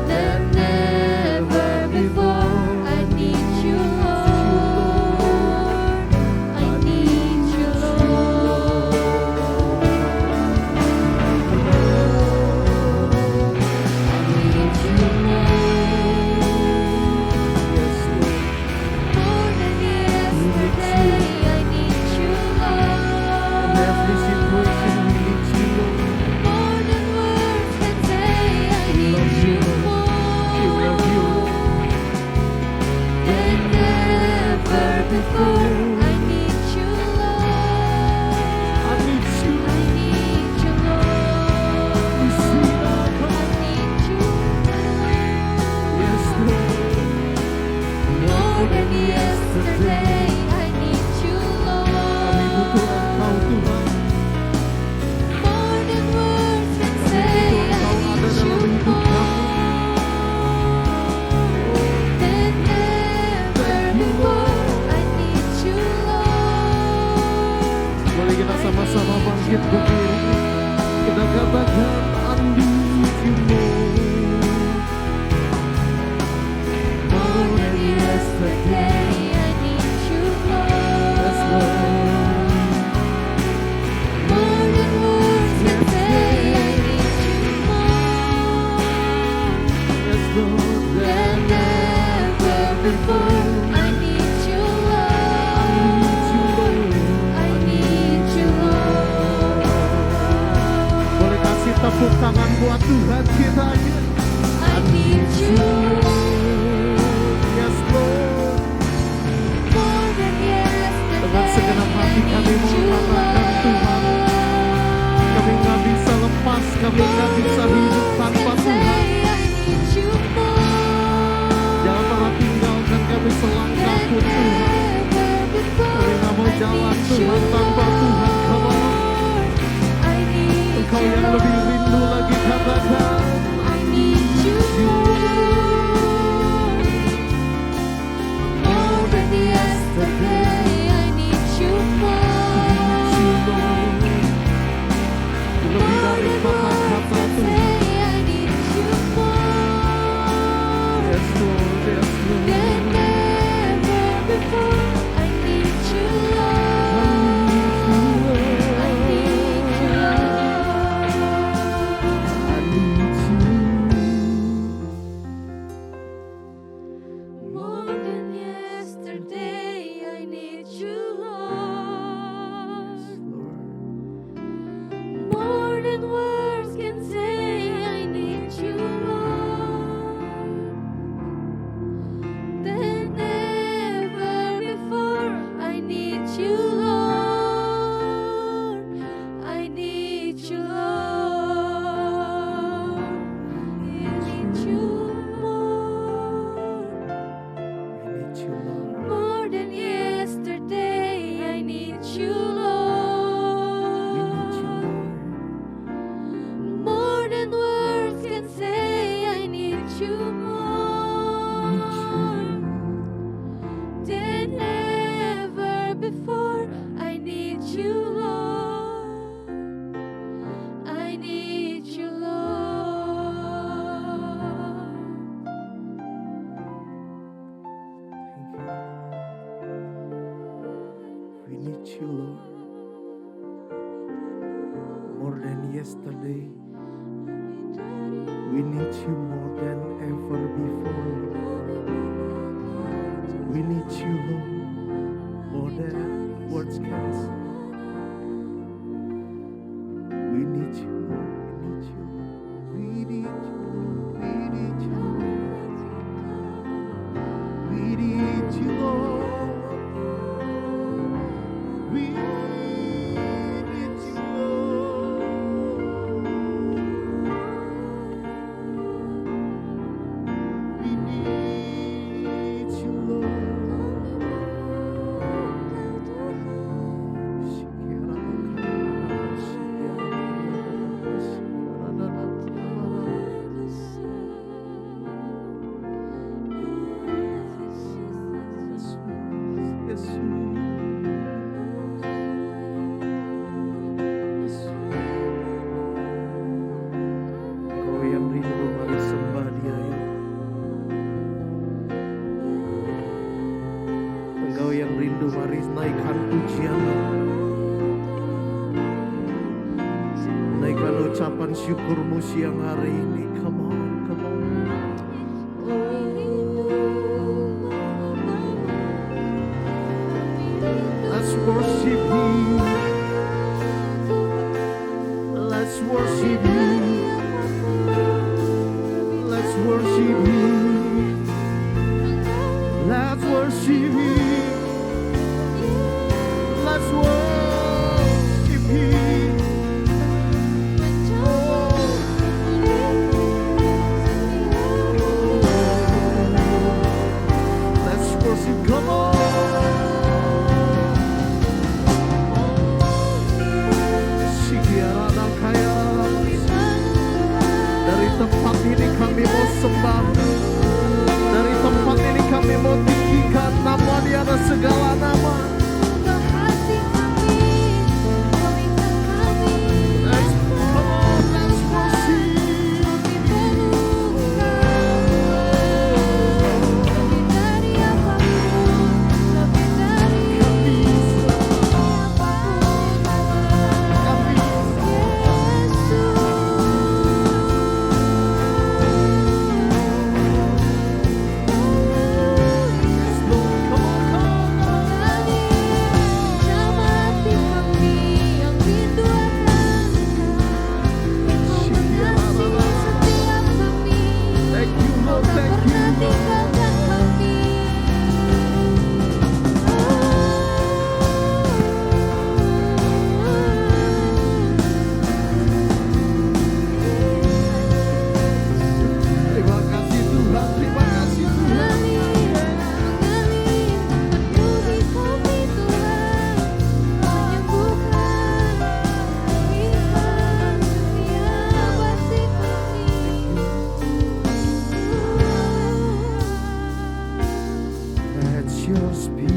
than ever before. I need you, Lord. I need you, Lord. I need you more than yesterday. I need you, In every Lord. situation we need you, Lord. More than words can say, I We love need you, you Lord. We love you, more Lord. than ever before. I need you, Lord. I need you. I need you, Lord. We sing out. I need you Yes, Lord. more than yesterday. I need you, Kami butuh Lord. Engkau, Tuhan. More than words can say, I need you more than ever before. I need you, Lord. Boleh kita sama-sama bangkit berdiri. Kita katakan I need you More than yesterday, I need you, Yes, Lord. Lord. More than words can say, I need you more Yes, Lord. than ever before. I need you, Lord. I need you, Lord. Boleh kasih tepuk tangan buat Tuhan kita. I need you Yes, Lord. more than yesterday. Dengan segenap hati I kami need mau you, katakan Tuhan, kami Lord. nggak bisa lepas, kami nggak bisa hidup tanpa Tuhan. Say I need you more Tuhan, tanpa Tuhan, come on. I need Engkau you, yang lebih rindu lagi, katakan. I need you more than yesterday. I need you more. Lebih dari kata-kata Tuhan. I need you more Yes Lord, yes Lord. than ever before. I need you, Lord. I need you, Lord. I need you. More than yesterday, I need you, Lord. More than words can say, I need you, Lord. Than ever before, I need you, Lord. I need you, Lord. I need you more. We need you, Lord. More than yesterday, I need you, We Lord. need you, Lord. More than words can say, I need you more than ever before. I need you, Lord. I need you, Lord. We need you, Lord. More than yesterday. We need you more than ever before. We need you, Lord, more than words can say. We need you, Lord. We need you, Lord. We need you, Lord. We need you, Lord. We need you, Lord. We need you, Kau yang rindu, mari sembah Dia, ya. Engkau yang rindu, mari naikkan pujianmu, naikkan ucapan syukurmu siang hari ini. Come on, come on. Let's worship Him. Let's worship Him. Let's worship Him. Let's worship Him. Let's worship Him. Let your spirit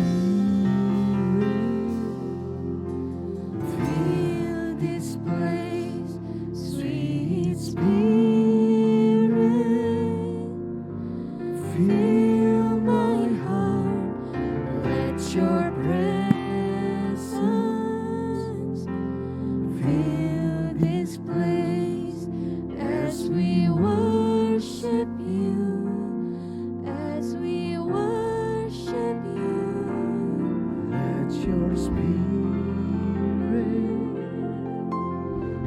Fill this place, sweet spirit. Fill my heart. Let your presence fill this place as we worship you, as we worship you. Let your spirit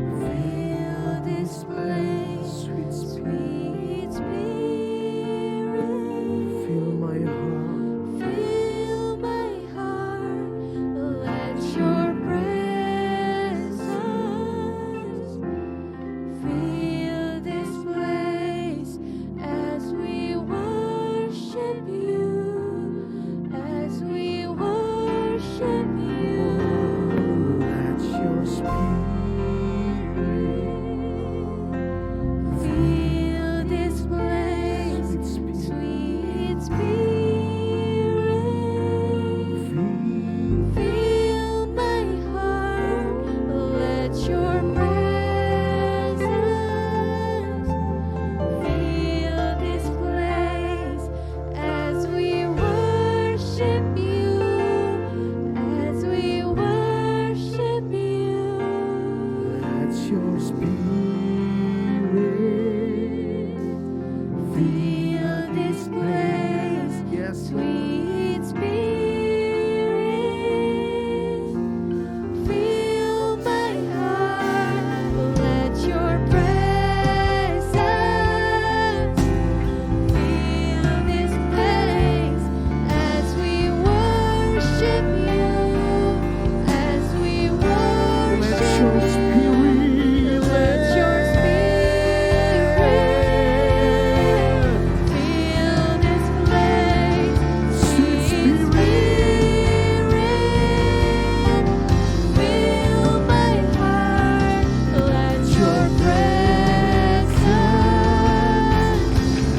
Fill this place, sweet sweet spirit. fill my heart. Fill my heart. Let your presence fill this place as we worship you, as we worship you. Let your spirit Fill this place, sweet sweet spirit. fill Fill my heart. Let your presence fill this place as we worship you, as we worship you. Let your spirit Fill this place, yes, sweet spirit. Fill my heart. Let your presence fill this place as we worship you, as we let your worship you. spirit Let your spirit fill this place, sweet spirit. Fill my heart. Let your presence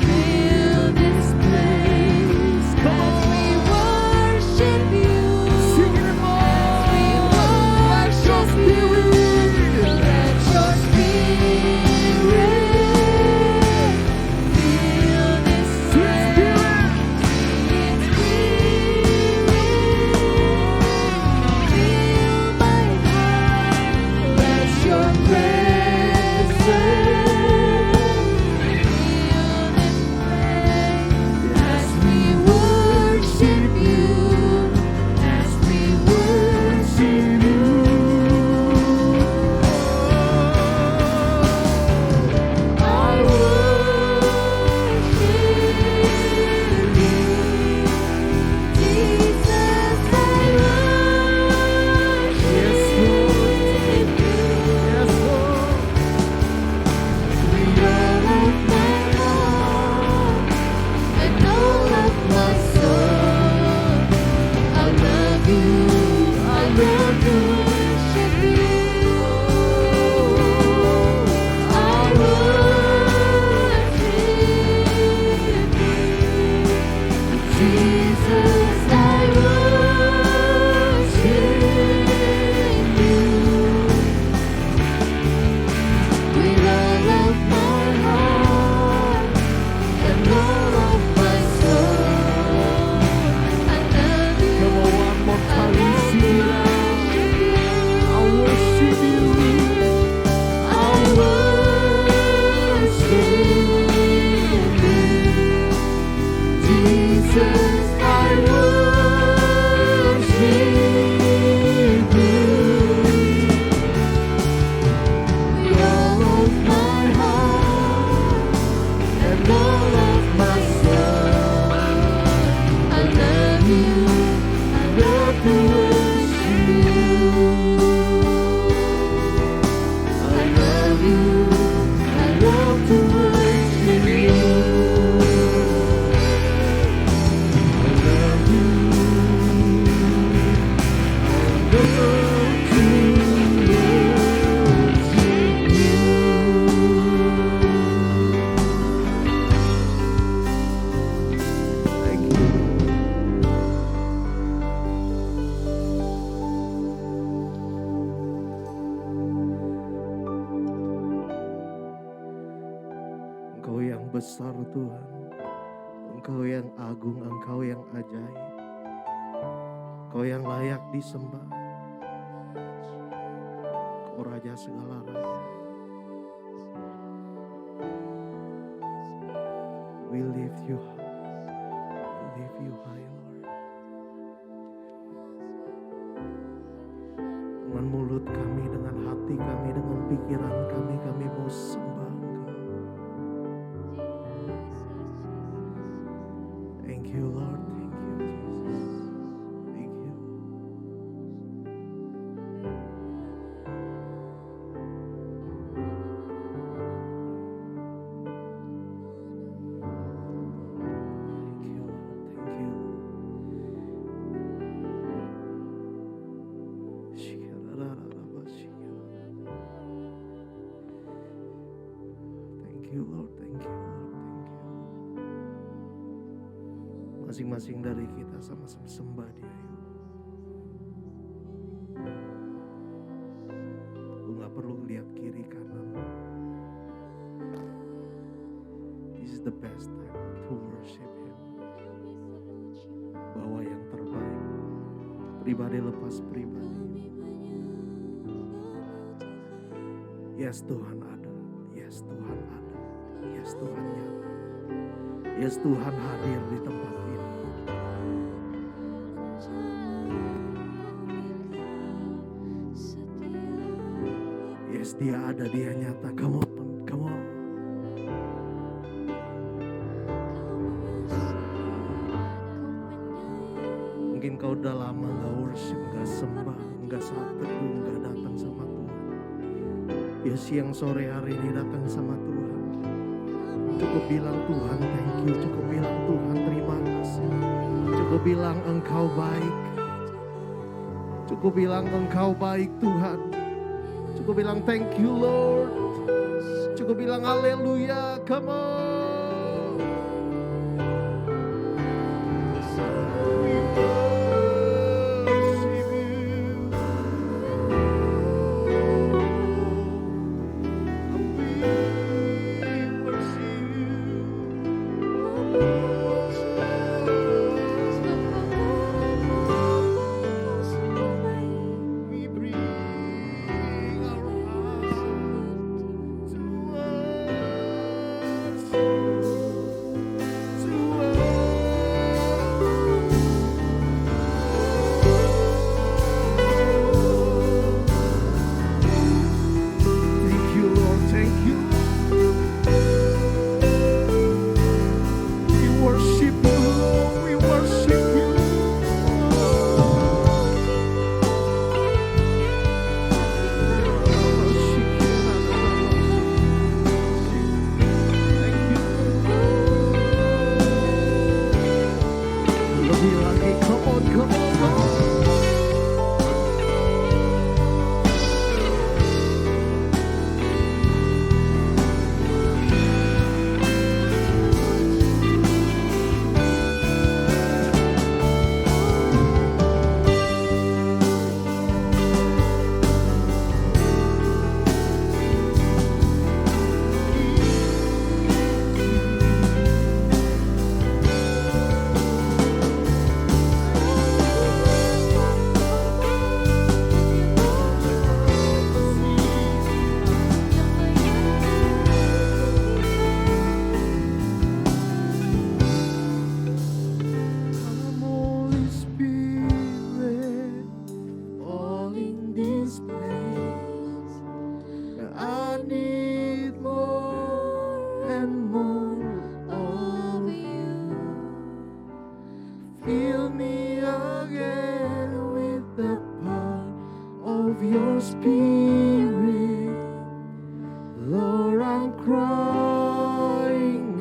fill this place as we worship you, as we worship you. Let your spirit fill this place, sweet spirit. Fill my heart. Let your presence fill this place as we worship you, as we worship you. I worship you, Jesus. I worship you. With all of my heart and all of my soul, I love you. I love to worship you. I worship you, Jesus. I worship you. With all of my heart and all of my soul, I love you. Come on, one more I time, love sing to it out. worship you. I worship you, Jesus. I worship you. With all of my heart and all of my soul, I love you. I love to worship you. I love you. I love to worship you. besar Tuhan. Engkau yang agung, Engkau yang ajaib. Engkau yang layak disembah. Engkau Raja segala raja. We lift you high. We lift you high, Lord. Dengan mulut kami, dengan hati kami, dengan pikiran kami mau sembah Engkau. Thank you, Lord. Thank you, Jesus. Thank you. Thank you, Lord. Thank you. Thank you, Lord. Thank you, Lord. Thank you. Masing-masing dari kita sama-sama sembah Dia. Lu gak perlu lihat kiri kanan. This is the best time to worship Him. Bawa yang terbaik. Pribadi lepas pribadi. Yes, Tuhan ada. Yes, Tuhan ada. Yes, Tuhan nyata. Yes, Tuhan hadir di tempat ini. Yes, Dia ada, Dia nyata. Come on, come on. Mungkin kau udah lama gak worship, gak sembah, gak saat teduh, gak datang sama Tuhan. Ya siang sore hari ini datang sama Tuhan. Cukup bilang Tuhan thank you, cukup bilang Tuhan terima kasih. Cukup bilang Engkau baik. Cukup bilang Engkau baik Tuhan. Cukup bilang thank you Lord. Cukup bilang haleluya, come on. Spirit, Lord, I'm crying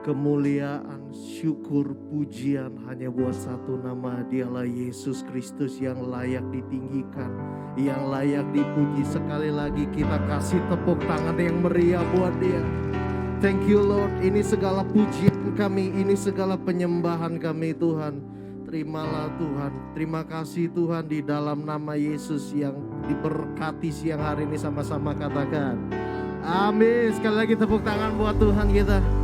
kemuliaan, syukur, pujian hanya buat satu nama, Dialah Yesus Kristus yang layak ditinggikan, yang layak dipuji. Sekali lagi kita kasih tepuk tangan yang meriah buat Dia. Thank you Lord, ini segala pujian kami, ini segala penyembahan kami Tuhan. Terimalah Tuhan, terima kasih Tuhan, di dalam nama Yesus yang diberkati siang hari ini, sama-sama katakan amin. Sekali lagi tepuk tangan buat Tuhan kita.